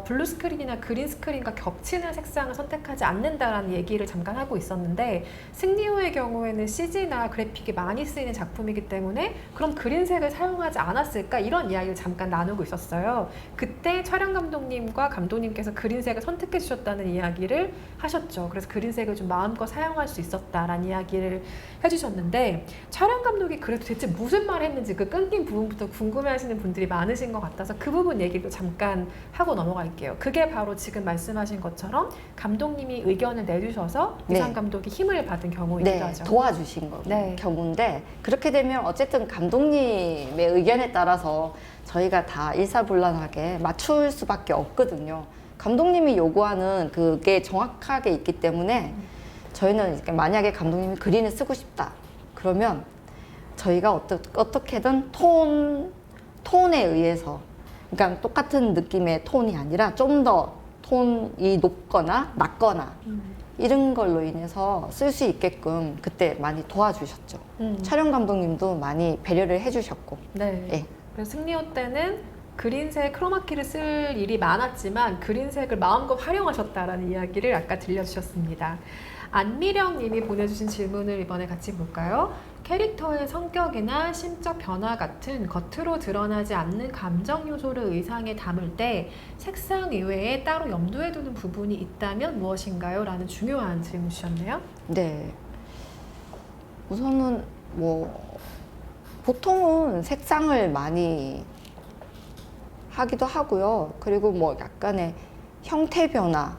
블루 스크린이나 그린 스크린과 겹치는 색상을 선택하지 않는다라는 얘기를 잠깐 하고 있었는데 승리호의 경우에는 CG나 그래픽이 많이 쓰이는 작품이기 때문에 그럼 그린색을 사용하지 않았을까 이런 이야기를 잠깐 나누고 있었어요. 그때 촬영 감독님과 감독님께서 그린색을 선택해 주셨다는 이야기를 하셨죠. 그래서 그린색을 좀 마음껏 사용할 수 있었다라는 이야기를 해주셨는데 촬영 감독이 그래도 대체 무슨 말 했는지 그 끊긴 부분부터 궁금해하시는 분들이 많으신 것 같아서 그 부분 얘기도 잠깐 하고 넘어갈게요. 그게 바로 지금 말씀하신 것처럼 감독님이 의견을 내주셔서 네. 이상 감독이 힘을 받은 경우이기도 네, 하죠. 도와주신 네. 경우인데 그렇게 되면 어쨌든 감독님의 의견에 따라서 저희가 다 일사불란하게 맞출 수밖에 없거든요. 감독님이 요구하는 그게 정확하게 있기 때문에 저희는 만약에 감독님이 그린을 쓰고 싶다 그러면 저희가 어떻게든 톤에 의해서 그러니까 똑같은 느낌의 톤이 아니라 좀 더 톤이 높거나 낮거나 이런 걸로 인해서 쓸 수 있게끔 그때 많이 도와주셨죠. 촬영 감독님도 많이 배려를 해주셨고. 네. 예. 그래서 승리호 때는 그린색 크로마키를 쓸 일이 많았지만 그린색을 마음껏 활용하셨다라는 이야기를 아까 들려주셨습니다. 안미령 님이 보내주신 질문을 이번에 같이 볼까요? 캐릭터의 성격이나 심적 변화 같은 겉으로 드러나지 않는 감정 요소를 의상에 담을 때 색상 이외에 따로 염두에 두는 부분이 있다면 무엇인가요? 라는 중요한 질문 주셨네요. 네. 우선은 보통은 색상을 많이 하기도 하고요. 그리고 약간의 형태 변화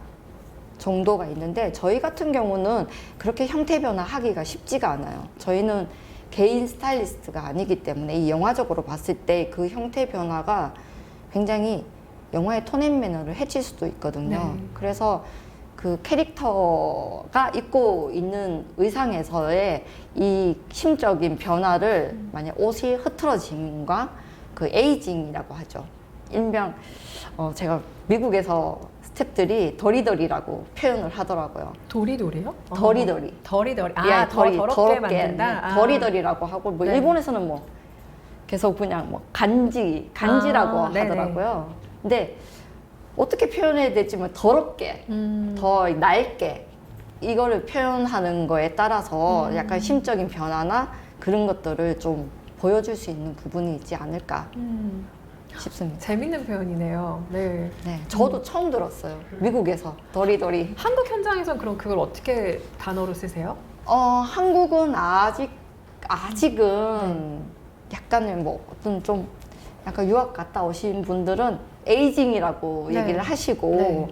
정도가 있는데 저희 같은 경우는 그렇게 형태 변화 하기가 쉽지가 않아요. 저희는 개인 스타일리스트가 아니기 때문에 이 영화적으로 봤을 때 그 형태 변화가 굉장히 영화의 톤 앤 매너를 해칠 수도 있거든요. 네. 그래서 그 캐릭터가 입고 있는 의상에서의 이 심적인 변화를 만약 옷이 흐트러짐과 그 에이징이라고 하죠. 일명 제가 미국에서 스태프들이 더리더리라고 표현을 하더라고요. 도리도리요? 더리더리. 더리더리. 예, 더럽게 만든다. 네, 아. 더리더리라고 하고 네. 일본에서는 계속 그냥 간지라고 네네. 하더라고요. 근데 어떻게 표현해야 될지 더럽게, 더 낡게 이거를 표현하는 거에 따라서 약간 심적인 변화나 그런 것들을 좀 보여줄 수 있는 부분이 있지 않을까 싶습니다. 재밌는 표현이네요. 네. 네, 저도 처음 들었어요. 미국에서 더리더리. 한국 현장에선 그럼 그걸 어떻게 단어로 쓰세요? 한국은 아직은 약간의 어떤 좀 약간 유학 갔다 오신 분들은 에이징이라고 네. 얘기를 하시고 네.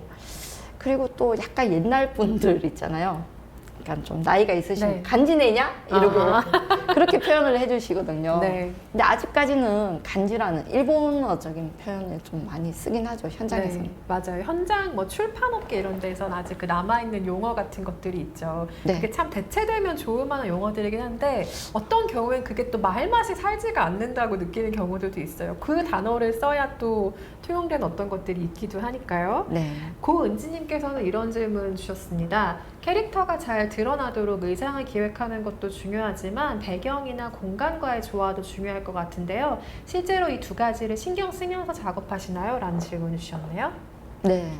그리고 또 약간 옛날 분들 있잖아요. 약간 좀 나이가 있으신 네. 간지내냐? 이러고 아. 그렇게 표현을 해주시거든요. 네. 근데 아직까지는 간지라는 일본어적인 표현을 좀 많이 쓰긴 하죠, 현장에서는. 네, 맞아요. 현장 뭐 출판업계 이런 데선 아직 그 남아있는 용어 같은 것들이 있죠. 네. 그게 참 대체되면 좋을 만한 용어들이긴 한데 어떤 경우엔 그게 또 말맛이 살지가 않는다고 느끼는 경우들도 있어요. 그 단어를 써야 또 통용된 어떤 것들이 있기도 하니까요. 네. 고은지님께서는 이런 질문 주셨습니다. 캐릭터가 잘 드러나도록 의상을 기획하는 것도 중요하지만 배경이나 공간과의 조화도 중요할 것 같은데요. 실제로 이 두 가지를 신경 쓰면서 작업하시나요? 라는 질문을 주셨네요. 네.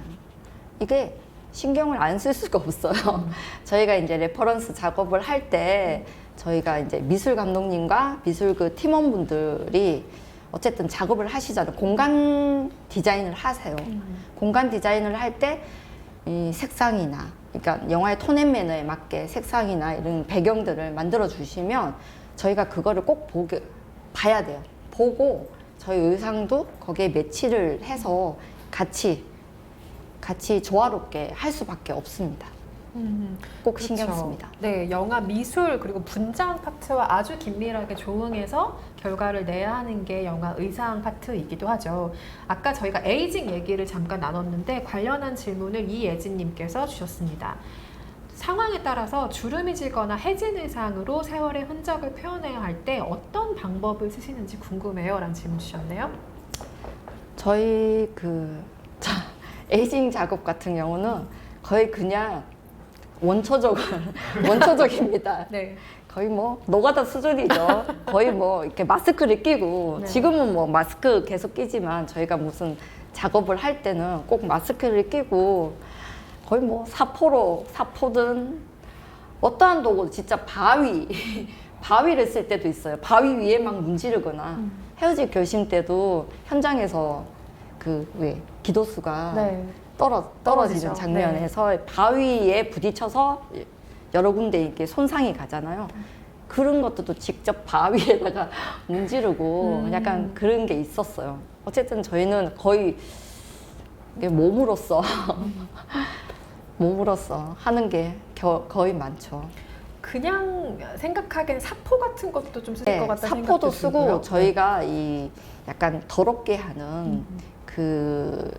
이게 신경을 안 쓸 수가 없어요. 저희가 이제 레퍼런스 작업을 할 때 저희가 이제 미술 감독님과 미술 그 팀원분들이 어쨌든 작업을 하시잖아요. 공간 디자인을 하세요. 공간 디자인을 할 때 이 색상이나 그러니까 영화의 톤 앤 매너에 맞게 색상이나 이런 배경들을 만들어 주시면 저희가 그거를 꼭 봐야 돼요. 보고 저희 의상도 거기에 매치를 해서 같이 조화롭게 할 수밖에 없습니다. 꼭 신경 그렇죠. 씁니다. 네, 영화 미술 그리고 분장 파트와 아주 긴밀하게 조응해서 결과를 내야 하는 게 영화 의상 파트이기도 하죠. 아까 저희가 에이징 얘기를 잠깐 나눴는데 관련한 질문을 이예진님께서 주셨습니다. 상황에 따라서 주름이 지거나 해진 의상으로 세월의 흔적을 표현해야 할 때 어떤 방법을 쓰시는지 궁금해요. 라는 질문 주셨네요. 저희 에이징 작업 같은 경우는 거의 그냥 원초적입니다. 네. 거의 뭐 노가다 수준이죠. 거의 뭐 이렇게 마스크를 끼고 네. 지금은 뭐 마스크 계속 끼지만 저희가 무슨 작업을 할 때는 꼭 마스크를 끼고 거의 뭐 사포든 어떠한 도구 진짜 바위를 쓸 때도 있어요. 바위 위에 막 문지르거나 헤어질 결심 때도 현장에서 왜 기도수가 네. 떨어지는 떨어지죠. 장면에서 바위에 부딪혀서 여러 군데 이렇게 손상이 가잖아요. 그런 것도 직접 바위에다가 문지르고 약간 그런 게 있었어요. 어쨌든 저희는 거의 이게 몸으로써 하는 게 거의 많죠. 그냥 생각하기엔 사포 같은 것도 좀 쓰실 것 같다는 생각도 사포도 쓰고 들고요. 저희가 이 약간 더럽게 하는 그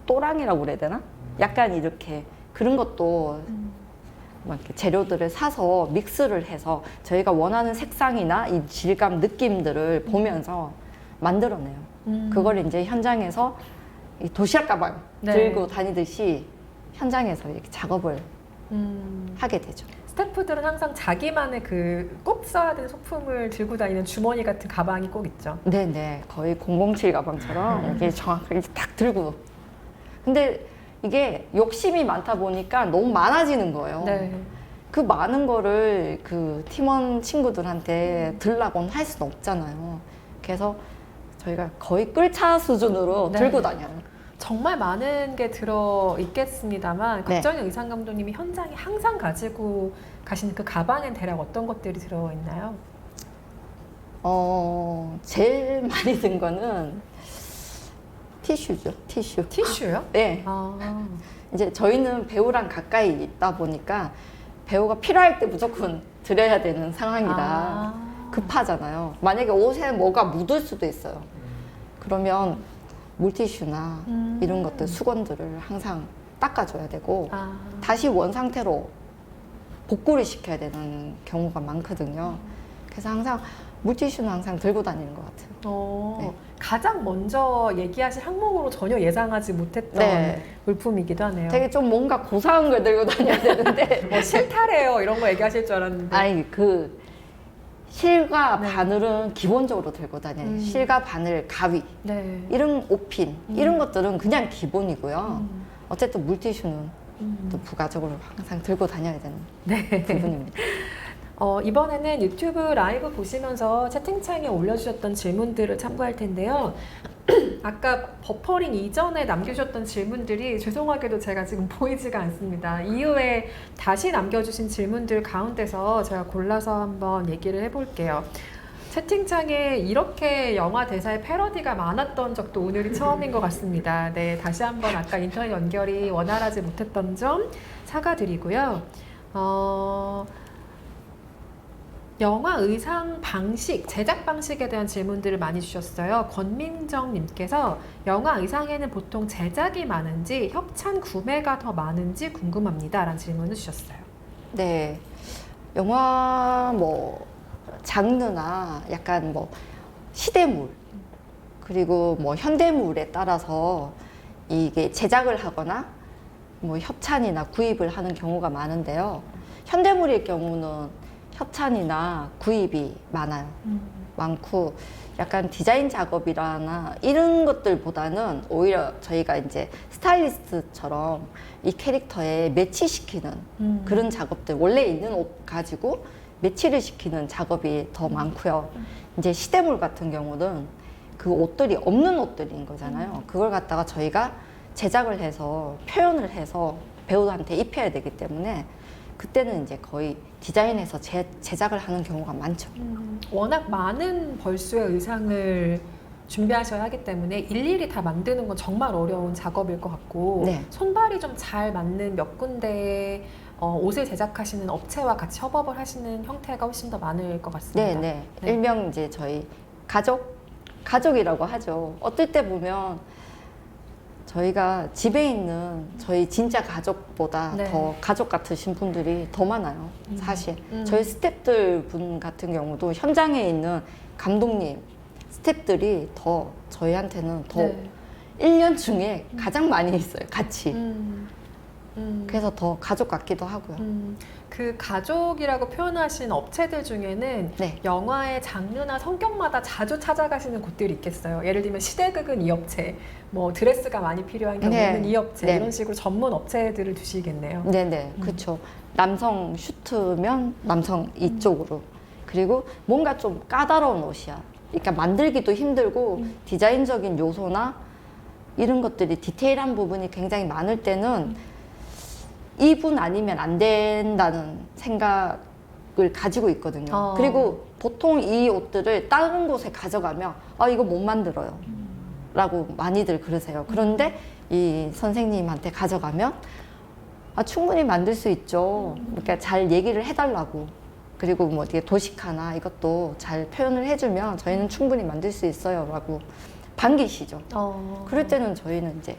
또랑이라고 그래야 되나? 약간 이렇게 그런 것도 막 이렇게 재료들을 사서 믹스를 해서 저희가 원하는 색상이나 이 질감 느낌들을 보면서 만들어내요. 그걸 이제 현장에서 이 도시락 가방 네. 들고 다니듯이 현장에서 이렇게 작업을 하게 되죠. 스태프들은 항상 자기만의 꼭 써야 되는 소품을 들고 다니는 주머니 같은 가방이 꼭 있죠. 네네, 거의 007 가방처럼 이렇게 정확하게 딱 들고. 근데 이게 욕심이 많다 보니까 너무 많아지는 거예요. 네. 그 많은 거를 그 팀원 친구들한테 들라고는 할 수는 없잖아요. 그래서 저희가 거의 끌차 수준으로 네. 들고 다녀요. 정말 많은 게 들어 있겠습니다만 네. 박정희 의상 감독님이 현장에 항상 가지고 가시는 그 가방엔 대략 어떤 것들이 들어 있나요? 제일 많이 든 거는 티슈죠, 티슈. 티슈요? 네. 아, 이제 저희는 배우랑 가까이 있다 보니까 배우가 필요할 때 무조건 드려야 되는 상황이라 아. 급하잖아요. 만약에 옷에 뭐가 묻을 수도 있어요. 그러면 물티슈나 이런 것들 수건들을 항상 닦아줘야 되고 아. 다시 원 상태로 복구를 시켜야 되는 경우가 많거든요. 그래서 항상 물티슈는 항상 들고 다니는 것 같아요. 네. 가장 먼저 얘기하실 항목으로 전혀 예상하지 못했던 네. 물품이기도 하네요. 되게 좀 뭔가 고상한 걸 들고 다녀야 되는데 뭐 실타래요 이런 거 얘기하실 줄 알았는데. 아니 실과 네. 바늘은 기본적으로 들고 다녀요. 실과 바늘, 가위 네. 이런 옷핀 이런 것들은 그냥 기본이고요. 어쨌든 물티슈는 또 부가적으로 항상 들고 다녀야 되는 네. 부분입니다. 이번에는 유튜브 라이브 보시면서 채팅창에 올려주셨던 질문들을 참고할 텐데요. 아까 버퍼링 이전에 남겨주셨던 질문들이 죄송하게도 제가 지금 보이지가 않습니다. 이후에 다시 남겨주신 질문들 가운데서 제가 골라서 한번 얘기를 해볼게요. 채팅창에 이렇게 영화 대사의 패러디가 많았던 적도 오늘이 처음인 것 같습니다. 네, 다시 한번 아까 인터넷 연결이 원활하지 못했던 점 사과드리고요. 영화 의상 방식, 제작 방식에 대한 질문들을 많이 주셨어요. 권민정님께서 영화 의상에는 보통 제작이 많은지 협찬 구매가 더 많은지 궁금합니다. 라는 질문을 주셨어요. 네. 영화 뭐 장르나 약간 뭐 시대물 그리고 뭐 현대물에 따라서 이게 제작을 하거나 뭐 협찬이나 구입을 하는 경우가 많은데요. 현대물일 경우는 협찬이나 구입이 많아요. 많고 약간 디자인 작업이라나 이런 것들보다는 오히려 저희가 이제 스타일리스트처럼 이 캐릭터에 매치시키는 그런 작업들, 원래 있는 옷 가지고 매치를 시키는 작업이 더 많고요. 이제 시대물 같은 경우는 그 옷들이 없는 옷들인 거잖아요. 그걸 갖다가 저희가 제작을 해서 표현을 해서 배우한테 입혀야 되기 때문에 그때는 이제 거의 디자인해서 제작을 하는 경우가 많죠. 워낙 많은 벌수의 의상을 준비하셔야 하기 때문에 일일이 다 만드는 건 정말 어려운 작업일 것 같고 네. 손발이 좀 잘 맞는 몇 군데의 옷을 제작하시는 업체와 같이 협업을 하시는 형태가 훨씬 더 많을 것 같습니다. 네. 일명 이제 저희 가족이라고 하죠. 어떨 때 보면 저희가 집에 있는 저희 진짜 가족보다 네. 더 가족 같으신 분들이 더 많아요. 사실 저희 스태프들 분 같은 경우도 현장에 있는 감독님, 스태프들이 더 저희한테는 더 네. 1년 중에 가장 많이 있어요. 같이. 그래서 그래서 더 가족 같기도 하고요. 그 가족이라고 표현하신 업체들 중에는 네. 영화의 장르나 성격마다 자주 찾아가시는 곳들이 있겠어요. 예를 들면 시대극은 이 업체, 뭐 드레스가 많이 필요한 경우는 네. 이 업체 네. 이런 식으로 전문 업체들을 두시겠네요. 네네, 그렇죠. 남성 슈트면 남성 이쪽으로. 그리고 뭔가 좀 까다로운 옷이야. 그러니까 만들기도 힘들고 디자인적인 요소나 이런 것들이 디테일한 부분이 굉장히 많을 때는 이분 아니면 안 된다는 생각을 가지고 있거든요. 그리고 보통 이 옷들을 다른 곳에 가져가면 아 이거 못 만들어요 라고 많이들 그러세요. 그런데 이 선생님한테 가져가면 아 충분히 만들 수 있죠. 그러니까 잘 얘기를 해달라고. 그리고 뭐 어떻게 도식화나 이것도 잘 표현을 해주면 저희는 충분히 만들 수 있어요 라고 반기시죠. 그럴 때는 저희는 이제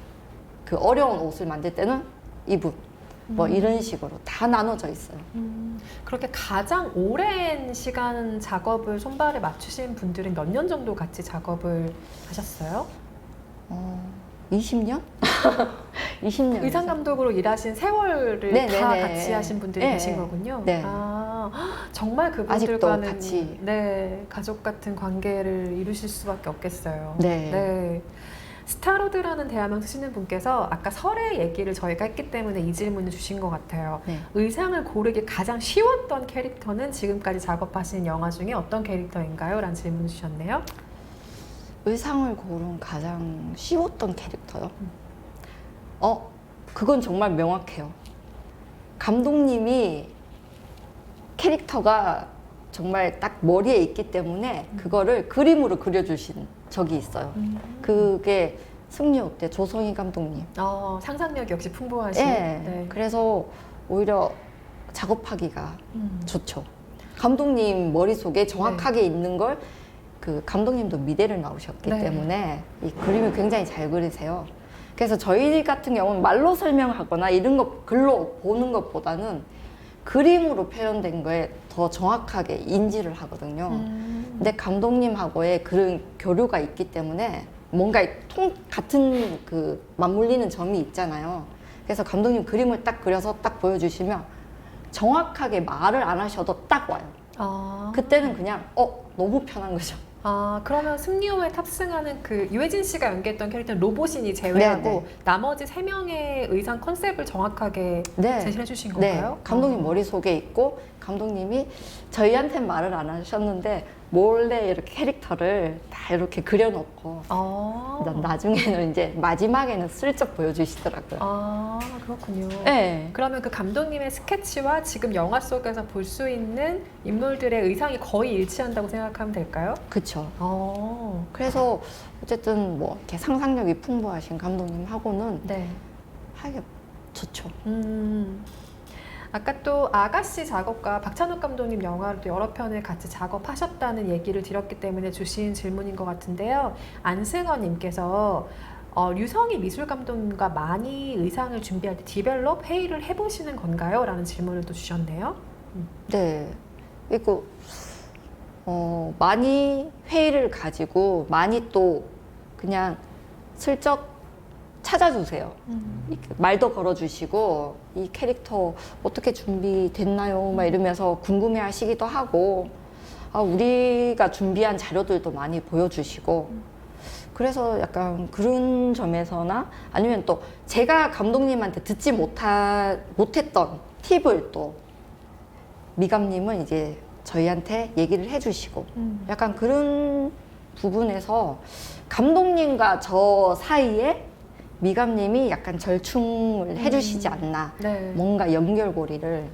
그 어려운 옷을 만들 때는 이분 뭐 이런 식으로 다 나눠져 있어요. 그렇게 가장 오랜 시간 작업을 손발에 맞추신 분들은 몇 년 정도 같이 작업을 하셨어요? 20년? 20년. 의상 감독으로 일하신 세월을 네네네. 다 같이 하신 분들이 네. 계신 거군요. 네. 아, 정말 아직도 그분들과는 같이. 네, 가족 같은 관계를 이루실 수밖에 없겠어요. 네. 스타로드라는 대화명 쓰시는 분께서 아까 설의 얘기를 저희가 했기 때문에 이 질문을 주신 것 같아요. 네. 의상을 고르기 가장 쉬웠던 캐릭터는 지금까지 작업하신 영화 중에 어떤 캐릭터인가요? 라는 질문을 주셨네요. 의상을 고른 가장 쉬웠던 캐릭터요? 그건 정말 명확해요. 감독님이 캐릭터가 정말 딱 머리에 있기 때문에 그거를 그림으로 그려주신 적이 있어요. 그게 승리호 때 조성희 감독님. 상상력이 역시 풍부하신. 네. 그래서 오히려 작업하기가 좋죠. 감독님 머릿속에 정확하게 있는 걸 그 감독님도 미대를 나오셨기 네. 때문에 이 그림을 굉장히 잘 그리세요. 그래서 저희 같은 경우는 말로 설명하거나 이런 거 글로 보는 것보다는 그림으로 표현된 거에 더 정확하게 인지를 하거든요. 근데 감독님하고의 그런 교류가 있기 때문에 뭔가 같은 그 맞물리는 점이 있잖아요. 그래서 감독님 그림을 딱 그려서 딱 보여주시면 정확하게 말을 안 하셔도 딱 와요. 그때는 그냥 너무 편한 거죠. 그러면 승리호에 탑승하는 그 유해진 씨가 연기했던 캐릭터는 로봇이니 제외하고 네네. 나머지 3명의 의상 컨셉을 정확하게 네. 제시해 주신 네, 건가요? 감독님 머릿속에 있고 감독님이 저희한테 말을 안 하셨는데 몰래 이렇게 캐릭터를 다 이렇게 그려놓고 나중에는 이제 마지막에는 슬쩍 보여주시더라고요. 그렇군요. 네. 그러면 그 감독님의 스케치와 지금 영화 속에서 볼 수 있는 인물들의 의상이 거의 일치한다고 생각하면 될까요? 그렇죠. 그래서 어쨌든 뭐 이렇게 상상력이 풍부하신 감독님하고는 네. 하기 좋죠. 아까 또 아가씨 작업과 박찬욱 감독님 영화를 또 여러 편을 같이 작업하셨다는 얘기를 드렸기 때문에 주신 질문인 것 같은데요. 안승헌님께서 류성희 미술 감독님과 많이 의상을 준비할 때 디벨롭 회의를 해보시는 건가요? 라는 질문을 또 주셨네요. 네. 그리고 많이 회의를 가지고 많이 또 그냥 슬쩍 찾아주세요. 이렇게 말도 걸어주시고 이 캐릭터 어떻게 준비됐나요? 막 이러면서 궁금해하시기도 하고 우리가 준비한 자료들도 많이 보여주시고 그래서 약간 그런 점에서나 아니면 또 제가 감독님한테 듣지 못했던 팁을 또 미감님은 이제 저희한테 얘기를 해주시고 약간 그런 부분에서 감독님과 저 사이에 미감님이 약간 절충을 해주시지 않나 네. 뭔가 연결고리를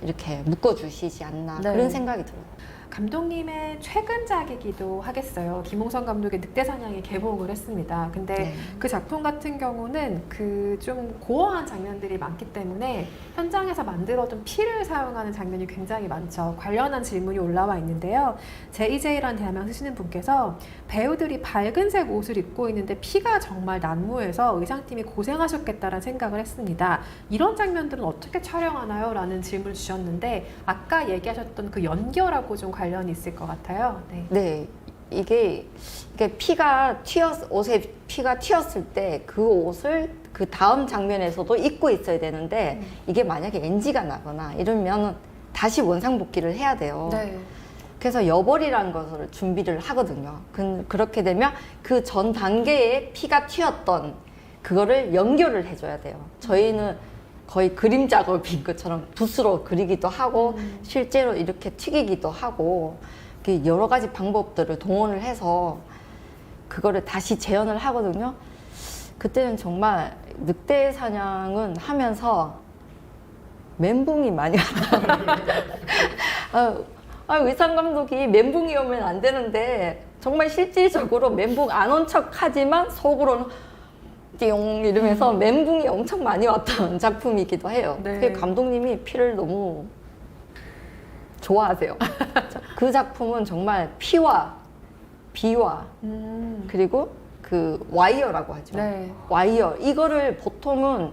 이렇게 묶어주시지 않나 네. 그런 생각이 들어요. 감독님의 최근작이기도 하겠어요. 김홍선 감독의 늑대사냥이 개봉을 했습니다. 근데 네. 그 작품 같은 경우는 그 좀 고어한 장면들이 많기 때문에 현장에서 만들어둔 피를 사용하는 장면이 굉장히 많죠. 관련한 질문이 올라와 있는데요. JJ라는 대화명 쓰시는 분께서 배우들이 밝은색 옷을 입고 있는데 피가 정말 난무해서 의상팀이 고생하셨겠다라는 생각을 했습니다. 이런 장면들은 어떻게 촬영하나요? 라는 질문을 주셨는데 아까 얘기하셨던 그 연결하고 좀 관련이 있을 것 같아요. 네. 네, 이게 옷에 피가 튀었을 때 그 옷을 그 다음 장면에서도 입고 있어야 되는데 이게 만약에 NG가 나거나 이러면 다시 원상복귀를 해야 돼요. 네. 그래서 여벌이라는 것을 준비를 하거든요. 그렇게 되면 그 전 단계에 피가 튀었던 그거를 연결을 해줘야 돼요. 저희는 거의 그림 작업인 것처럼 붓으로 그리기도 하고 실제로 이렇게 튀기기도 하고 여러 가지 방법들을 동원을 해서 그거를 다시 재현을 하거든요. 그때는 정말 늑대 사냥은 하면서 멘붕이 많이 왔다. 의상 감독이 멘붕이 오면 안 되는데 정말 실질적으로 멘붕 안 온 척 하지만 속으로는 띠용 이러면서 멘붕이 엄청 많이 왔던 작품이기도 해요. 네. 감독님이 피를 너무 좋아하세요. 그 작품은 정말 피와 비와 그리고 그 와이어라고 하죠. 네. 와이어 이거를 보통은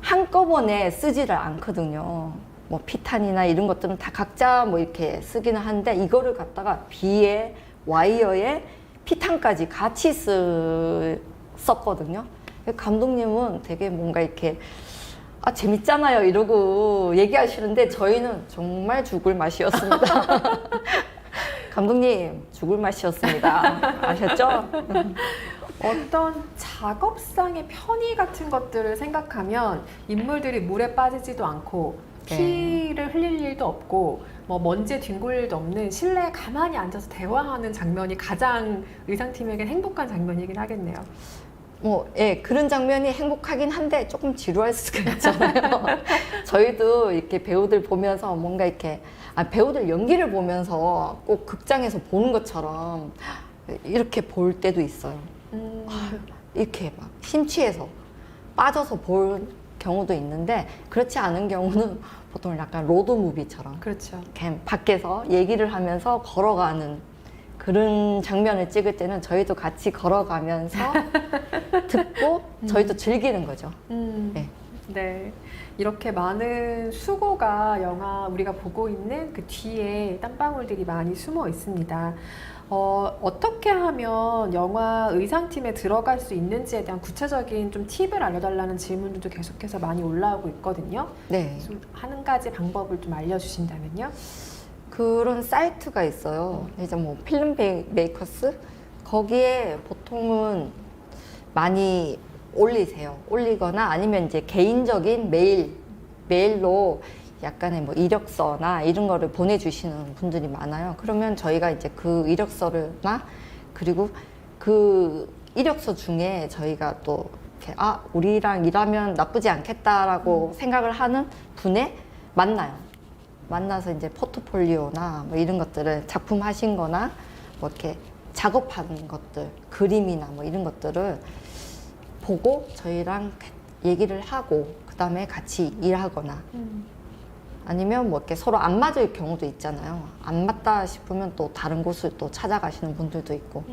한꺼번에 쓰지를 않거든요. 뭐 피탄이나 이런 것들은 다 각자 뭐 이렇게 쓰기는 한데 이거를 갖다가 비에 와이어에 피탄까지 같이 썼거든요. 감독님은 되게 뭔가 이렇게 재밌잖아요 이러고 얘기하시는데 저희는 정말 죽을 맛이었습니다. 감독님 죽을 맛이었습니다. 아셨죠? 어떤 작업상의 편의 같은 것들을 생각하면 인물들이 물에 빠지지도 않고 피를 흘릴 일도 없고 뭐 먼지에 뒹굴 일도 없는 실내에 가만히 앉아서 대화하는 장면이 가장 의상팀에겐 행복한 장면이긴 하겠네요. 그런 장면이 행복하긴 한데 조금 지루할 수가 있잖아요. 저희도 이렇게 배우들 보면서 뭔가 이렇게 배우들 연기를 보면서 꼭 극장에서 보는 것처럼 이렇게 볼 때도 있어요. 이렇게 막 심취해서 빠져서 볼 경우도 있는데 그렇지 않은 경우는 보통 약간 로드무비처럼 그렇죠. 이렇게 밖에서 얘기를 하면서 걸어가는 그런 장면을 찍을 때는 저희도 같이 걸어가면서 듣고 저희도 즐기는 거죠. 네. 네. 이렇게 많은 수고가 영화 우리가 보고 있는 그 뒤에 땀방울들이 많이 숨어 있습니다. 어떻게 하면 영화 의상팀에 들어갈 수 있는지에 대한 구체적인 좀 팁을 알려달라는 질문들도 계속해서 많이 올라오고 있거든요. 네. 좀 한 가지 방법을 좀 알려주신다면요. 그런 사이트가 있어요. 이제 뭐 필름 메이커스 거기에 보통은 많이 올리거나 아니면 이제 개인적인 메일로 약간의 뭐 이력서나 이런 거를 보내주시는 분들이 많아요. 그러면 저희가 이제 그 이력서나 그리고 그 이력서 중에 저희가 또 이렇게 우리랑 일하면 나쁘지 않겠다라고 생각을 하는 분에 만나서 이제 포트폴리오나 뭐 이런 것들을 작품 하신 거나 뭐 이렇게 작업하는 것들, 그림이나 뭐 이런 것들을 보고 저희랑 얘기를 하고 그 다음에 같이 일하거나 아니면 뭐 이렇게 서로 안 맞을 경우도 있잖아요. 안 맞다 싶으면 또 다른 곳을 또 찾아가시는 분들도 있고.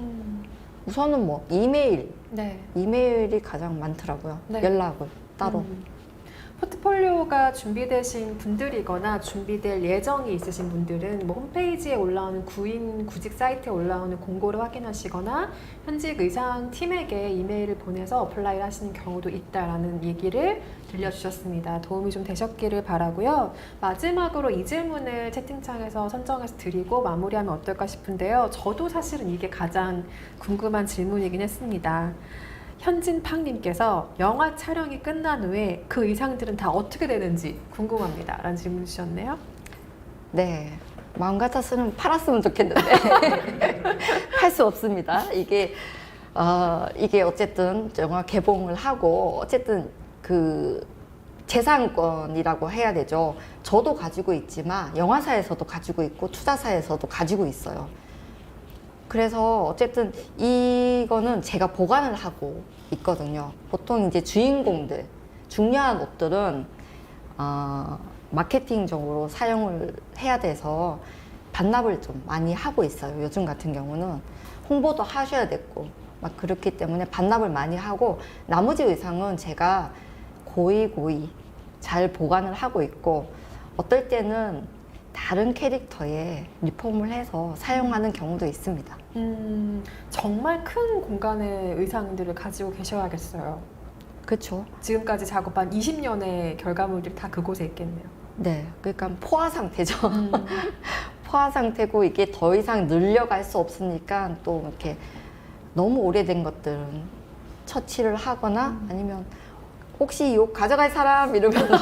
우선은 뭐 네. 이메일이 가장 많더라고요. 네. 연락을 따로. 포트폴리오가 준비되신 분들이거나 준비될 예정이 있으신 분들은 뭐 홈페이지에 올라오는 구직 사이트에 올라오는 공고를 확인하시거나 현직 의상 팀에게 이메일을 보내서 어플라이를 하시는 경우도 있다라는 얘기를 들려주셨습니다. 도움이 좀 되셨기를 바라고요. 마지막으로 이 질문을 채팅창에서 선정해서 드리고 마무리하면 어떨까 싶은데요. 저도 사실은 이게 가장 궁금한 질문이긴 했습니다. 현진팡님께서 영화 촬영이 끝난 후에 그 의상들은 다 어떻게 되는지 궁금합니다. 라는 질문 주셨네요. 네. 마음 같아서는 팔았으면 좋겠는데 팔 수 없습니다. 이게 어쨌든 영화 개봉을 하고 어쨌든 그 재산권이라고 해야 되죠. 저도 가지고 있지만 영화사에서도 가지고 있고 투자사에서도 가지고 있어요. 그래서 어쨌든 이거는 제가 보관을 하고 있거든요. 보통 이제 주인공들, 중요한 옷들은 마케팅적으로 사용을 해야 돼서 반납을 좀 많이 하고 있어요. 요즘 같은 경우는 홍보도 하셔야 됐고 막 그렇기 때문에 반납을 많이 하고 나머지 의상은 제가 고이 잘 보관을 하고 있고 어떨 때는 다른 캐릭터에 리폼을 해서 사용하는 경우도 있습니다. 정말 큰 공간의 의상들을 가지고 계셔야겠어요. 그렇죠. 지금까지 작업한 20년의 결과물들이 다 그곳에 있겠네요. 네, 그러니까 포화 상태죠. 포화 상태고 이게 더 이상 늘려갈 수 없으니까 또 이렇게 너무 오래된 것들은 처치를 하거나 아니면 혹시 이 옷 가져갈 사람 이러면서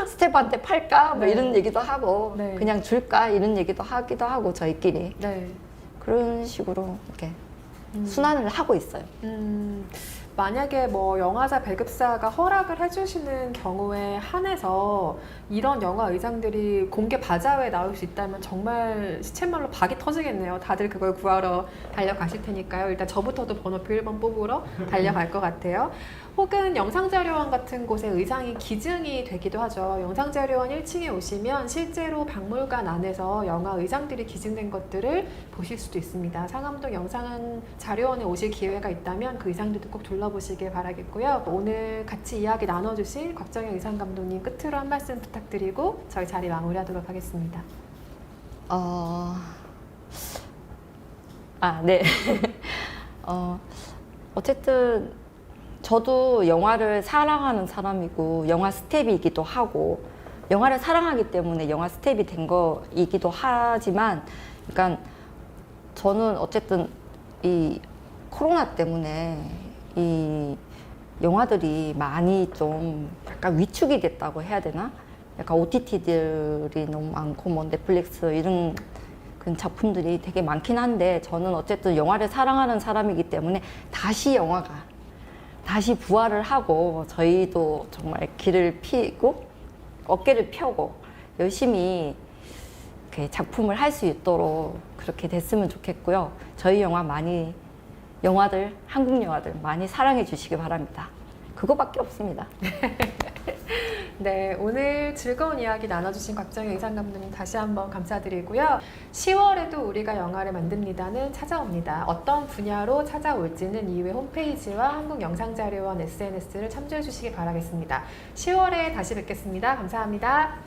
스텝한테 팔까 뭐 네. 이런 얘기도 하고 네. 그냥 줄까 이런 얘기도 하기도 하고 저희끼리 네. 그런 식으로 이렇게 순환을 하고 있어요. 만약에 뭐 영화사 배급사가 허락을 해주시는 경우에 한해서 이런 영화 의상들이 공개 바자회에 나올 수 있다면 정말 시쳇말로 박이 터지겠네요. 다들 그걸 구하러 달려가실 테니까요. 일단 저부터도 번호표 1번 뽑으러 달려갈 것 같아요. 혹은 영상자료원 같은 곳에 의상이 기증이 되기도 하죠. 영상자료원 1층에 오시면 실제로 박물관 안에서 영화 의상들이 기증된 것들을 보실 수도 있습니다. 상암동 영상자료원에 오실 기회가 있다면 그 의상들도 꼭 둘러보시길 바라겠고요. 오늘 같이 이야기 나눠주신 곽정현 의상감독님 끝으로 한 말씀 부탁드리고 저희 자리 마무리하도록 하겠습니다. 네. 어쨌든 저도 영화를 사랑하는 사람이고 영화 스텝이기도 하고 영화를 사랑하기 때문에 영화 스텝이 된 거이기도 하지만 그러니까 저는 어쨌든 이 코로나 때문에 이 영화들이 많이 좀 약간 위축이 됐다고 해야 되나? 약간 OTT들이 너무 많고 뭐 넷플릭스 이런 그런 작품들이 되게 많긴 한데 저는 어쨌든 영화를 사랑하는 사람이기 때문에 다시 영화가 다시 부활을 하고 저희도 정말 길을 피고 어깨를 펴고 열심히 이렇게 작품을 할 수 있도록 그렇게 됐으면 좋겠고요. 저희 영화들, 한국 영화들 많이 사랑해 주시기 바랍니다. 그거밖에 없습니다. 네, 오늘 즐거운 이야기 나눠주신 곽정현 의상감독님 다시 한번 감사드리고요. 10월에도 우리가 영화를 만듭니다는 찾아옵니다. 어떤 분야로 찾아올지는 이후에 홈페이지와 한국영상자료원 SNS를 참조해 주시기 바라겠습니다. 10월에 다시 뵙겠습니다. 감사합니다.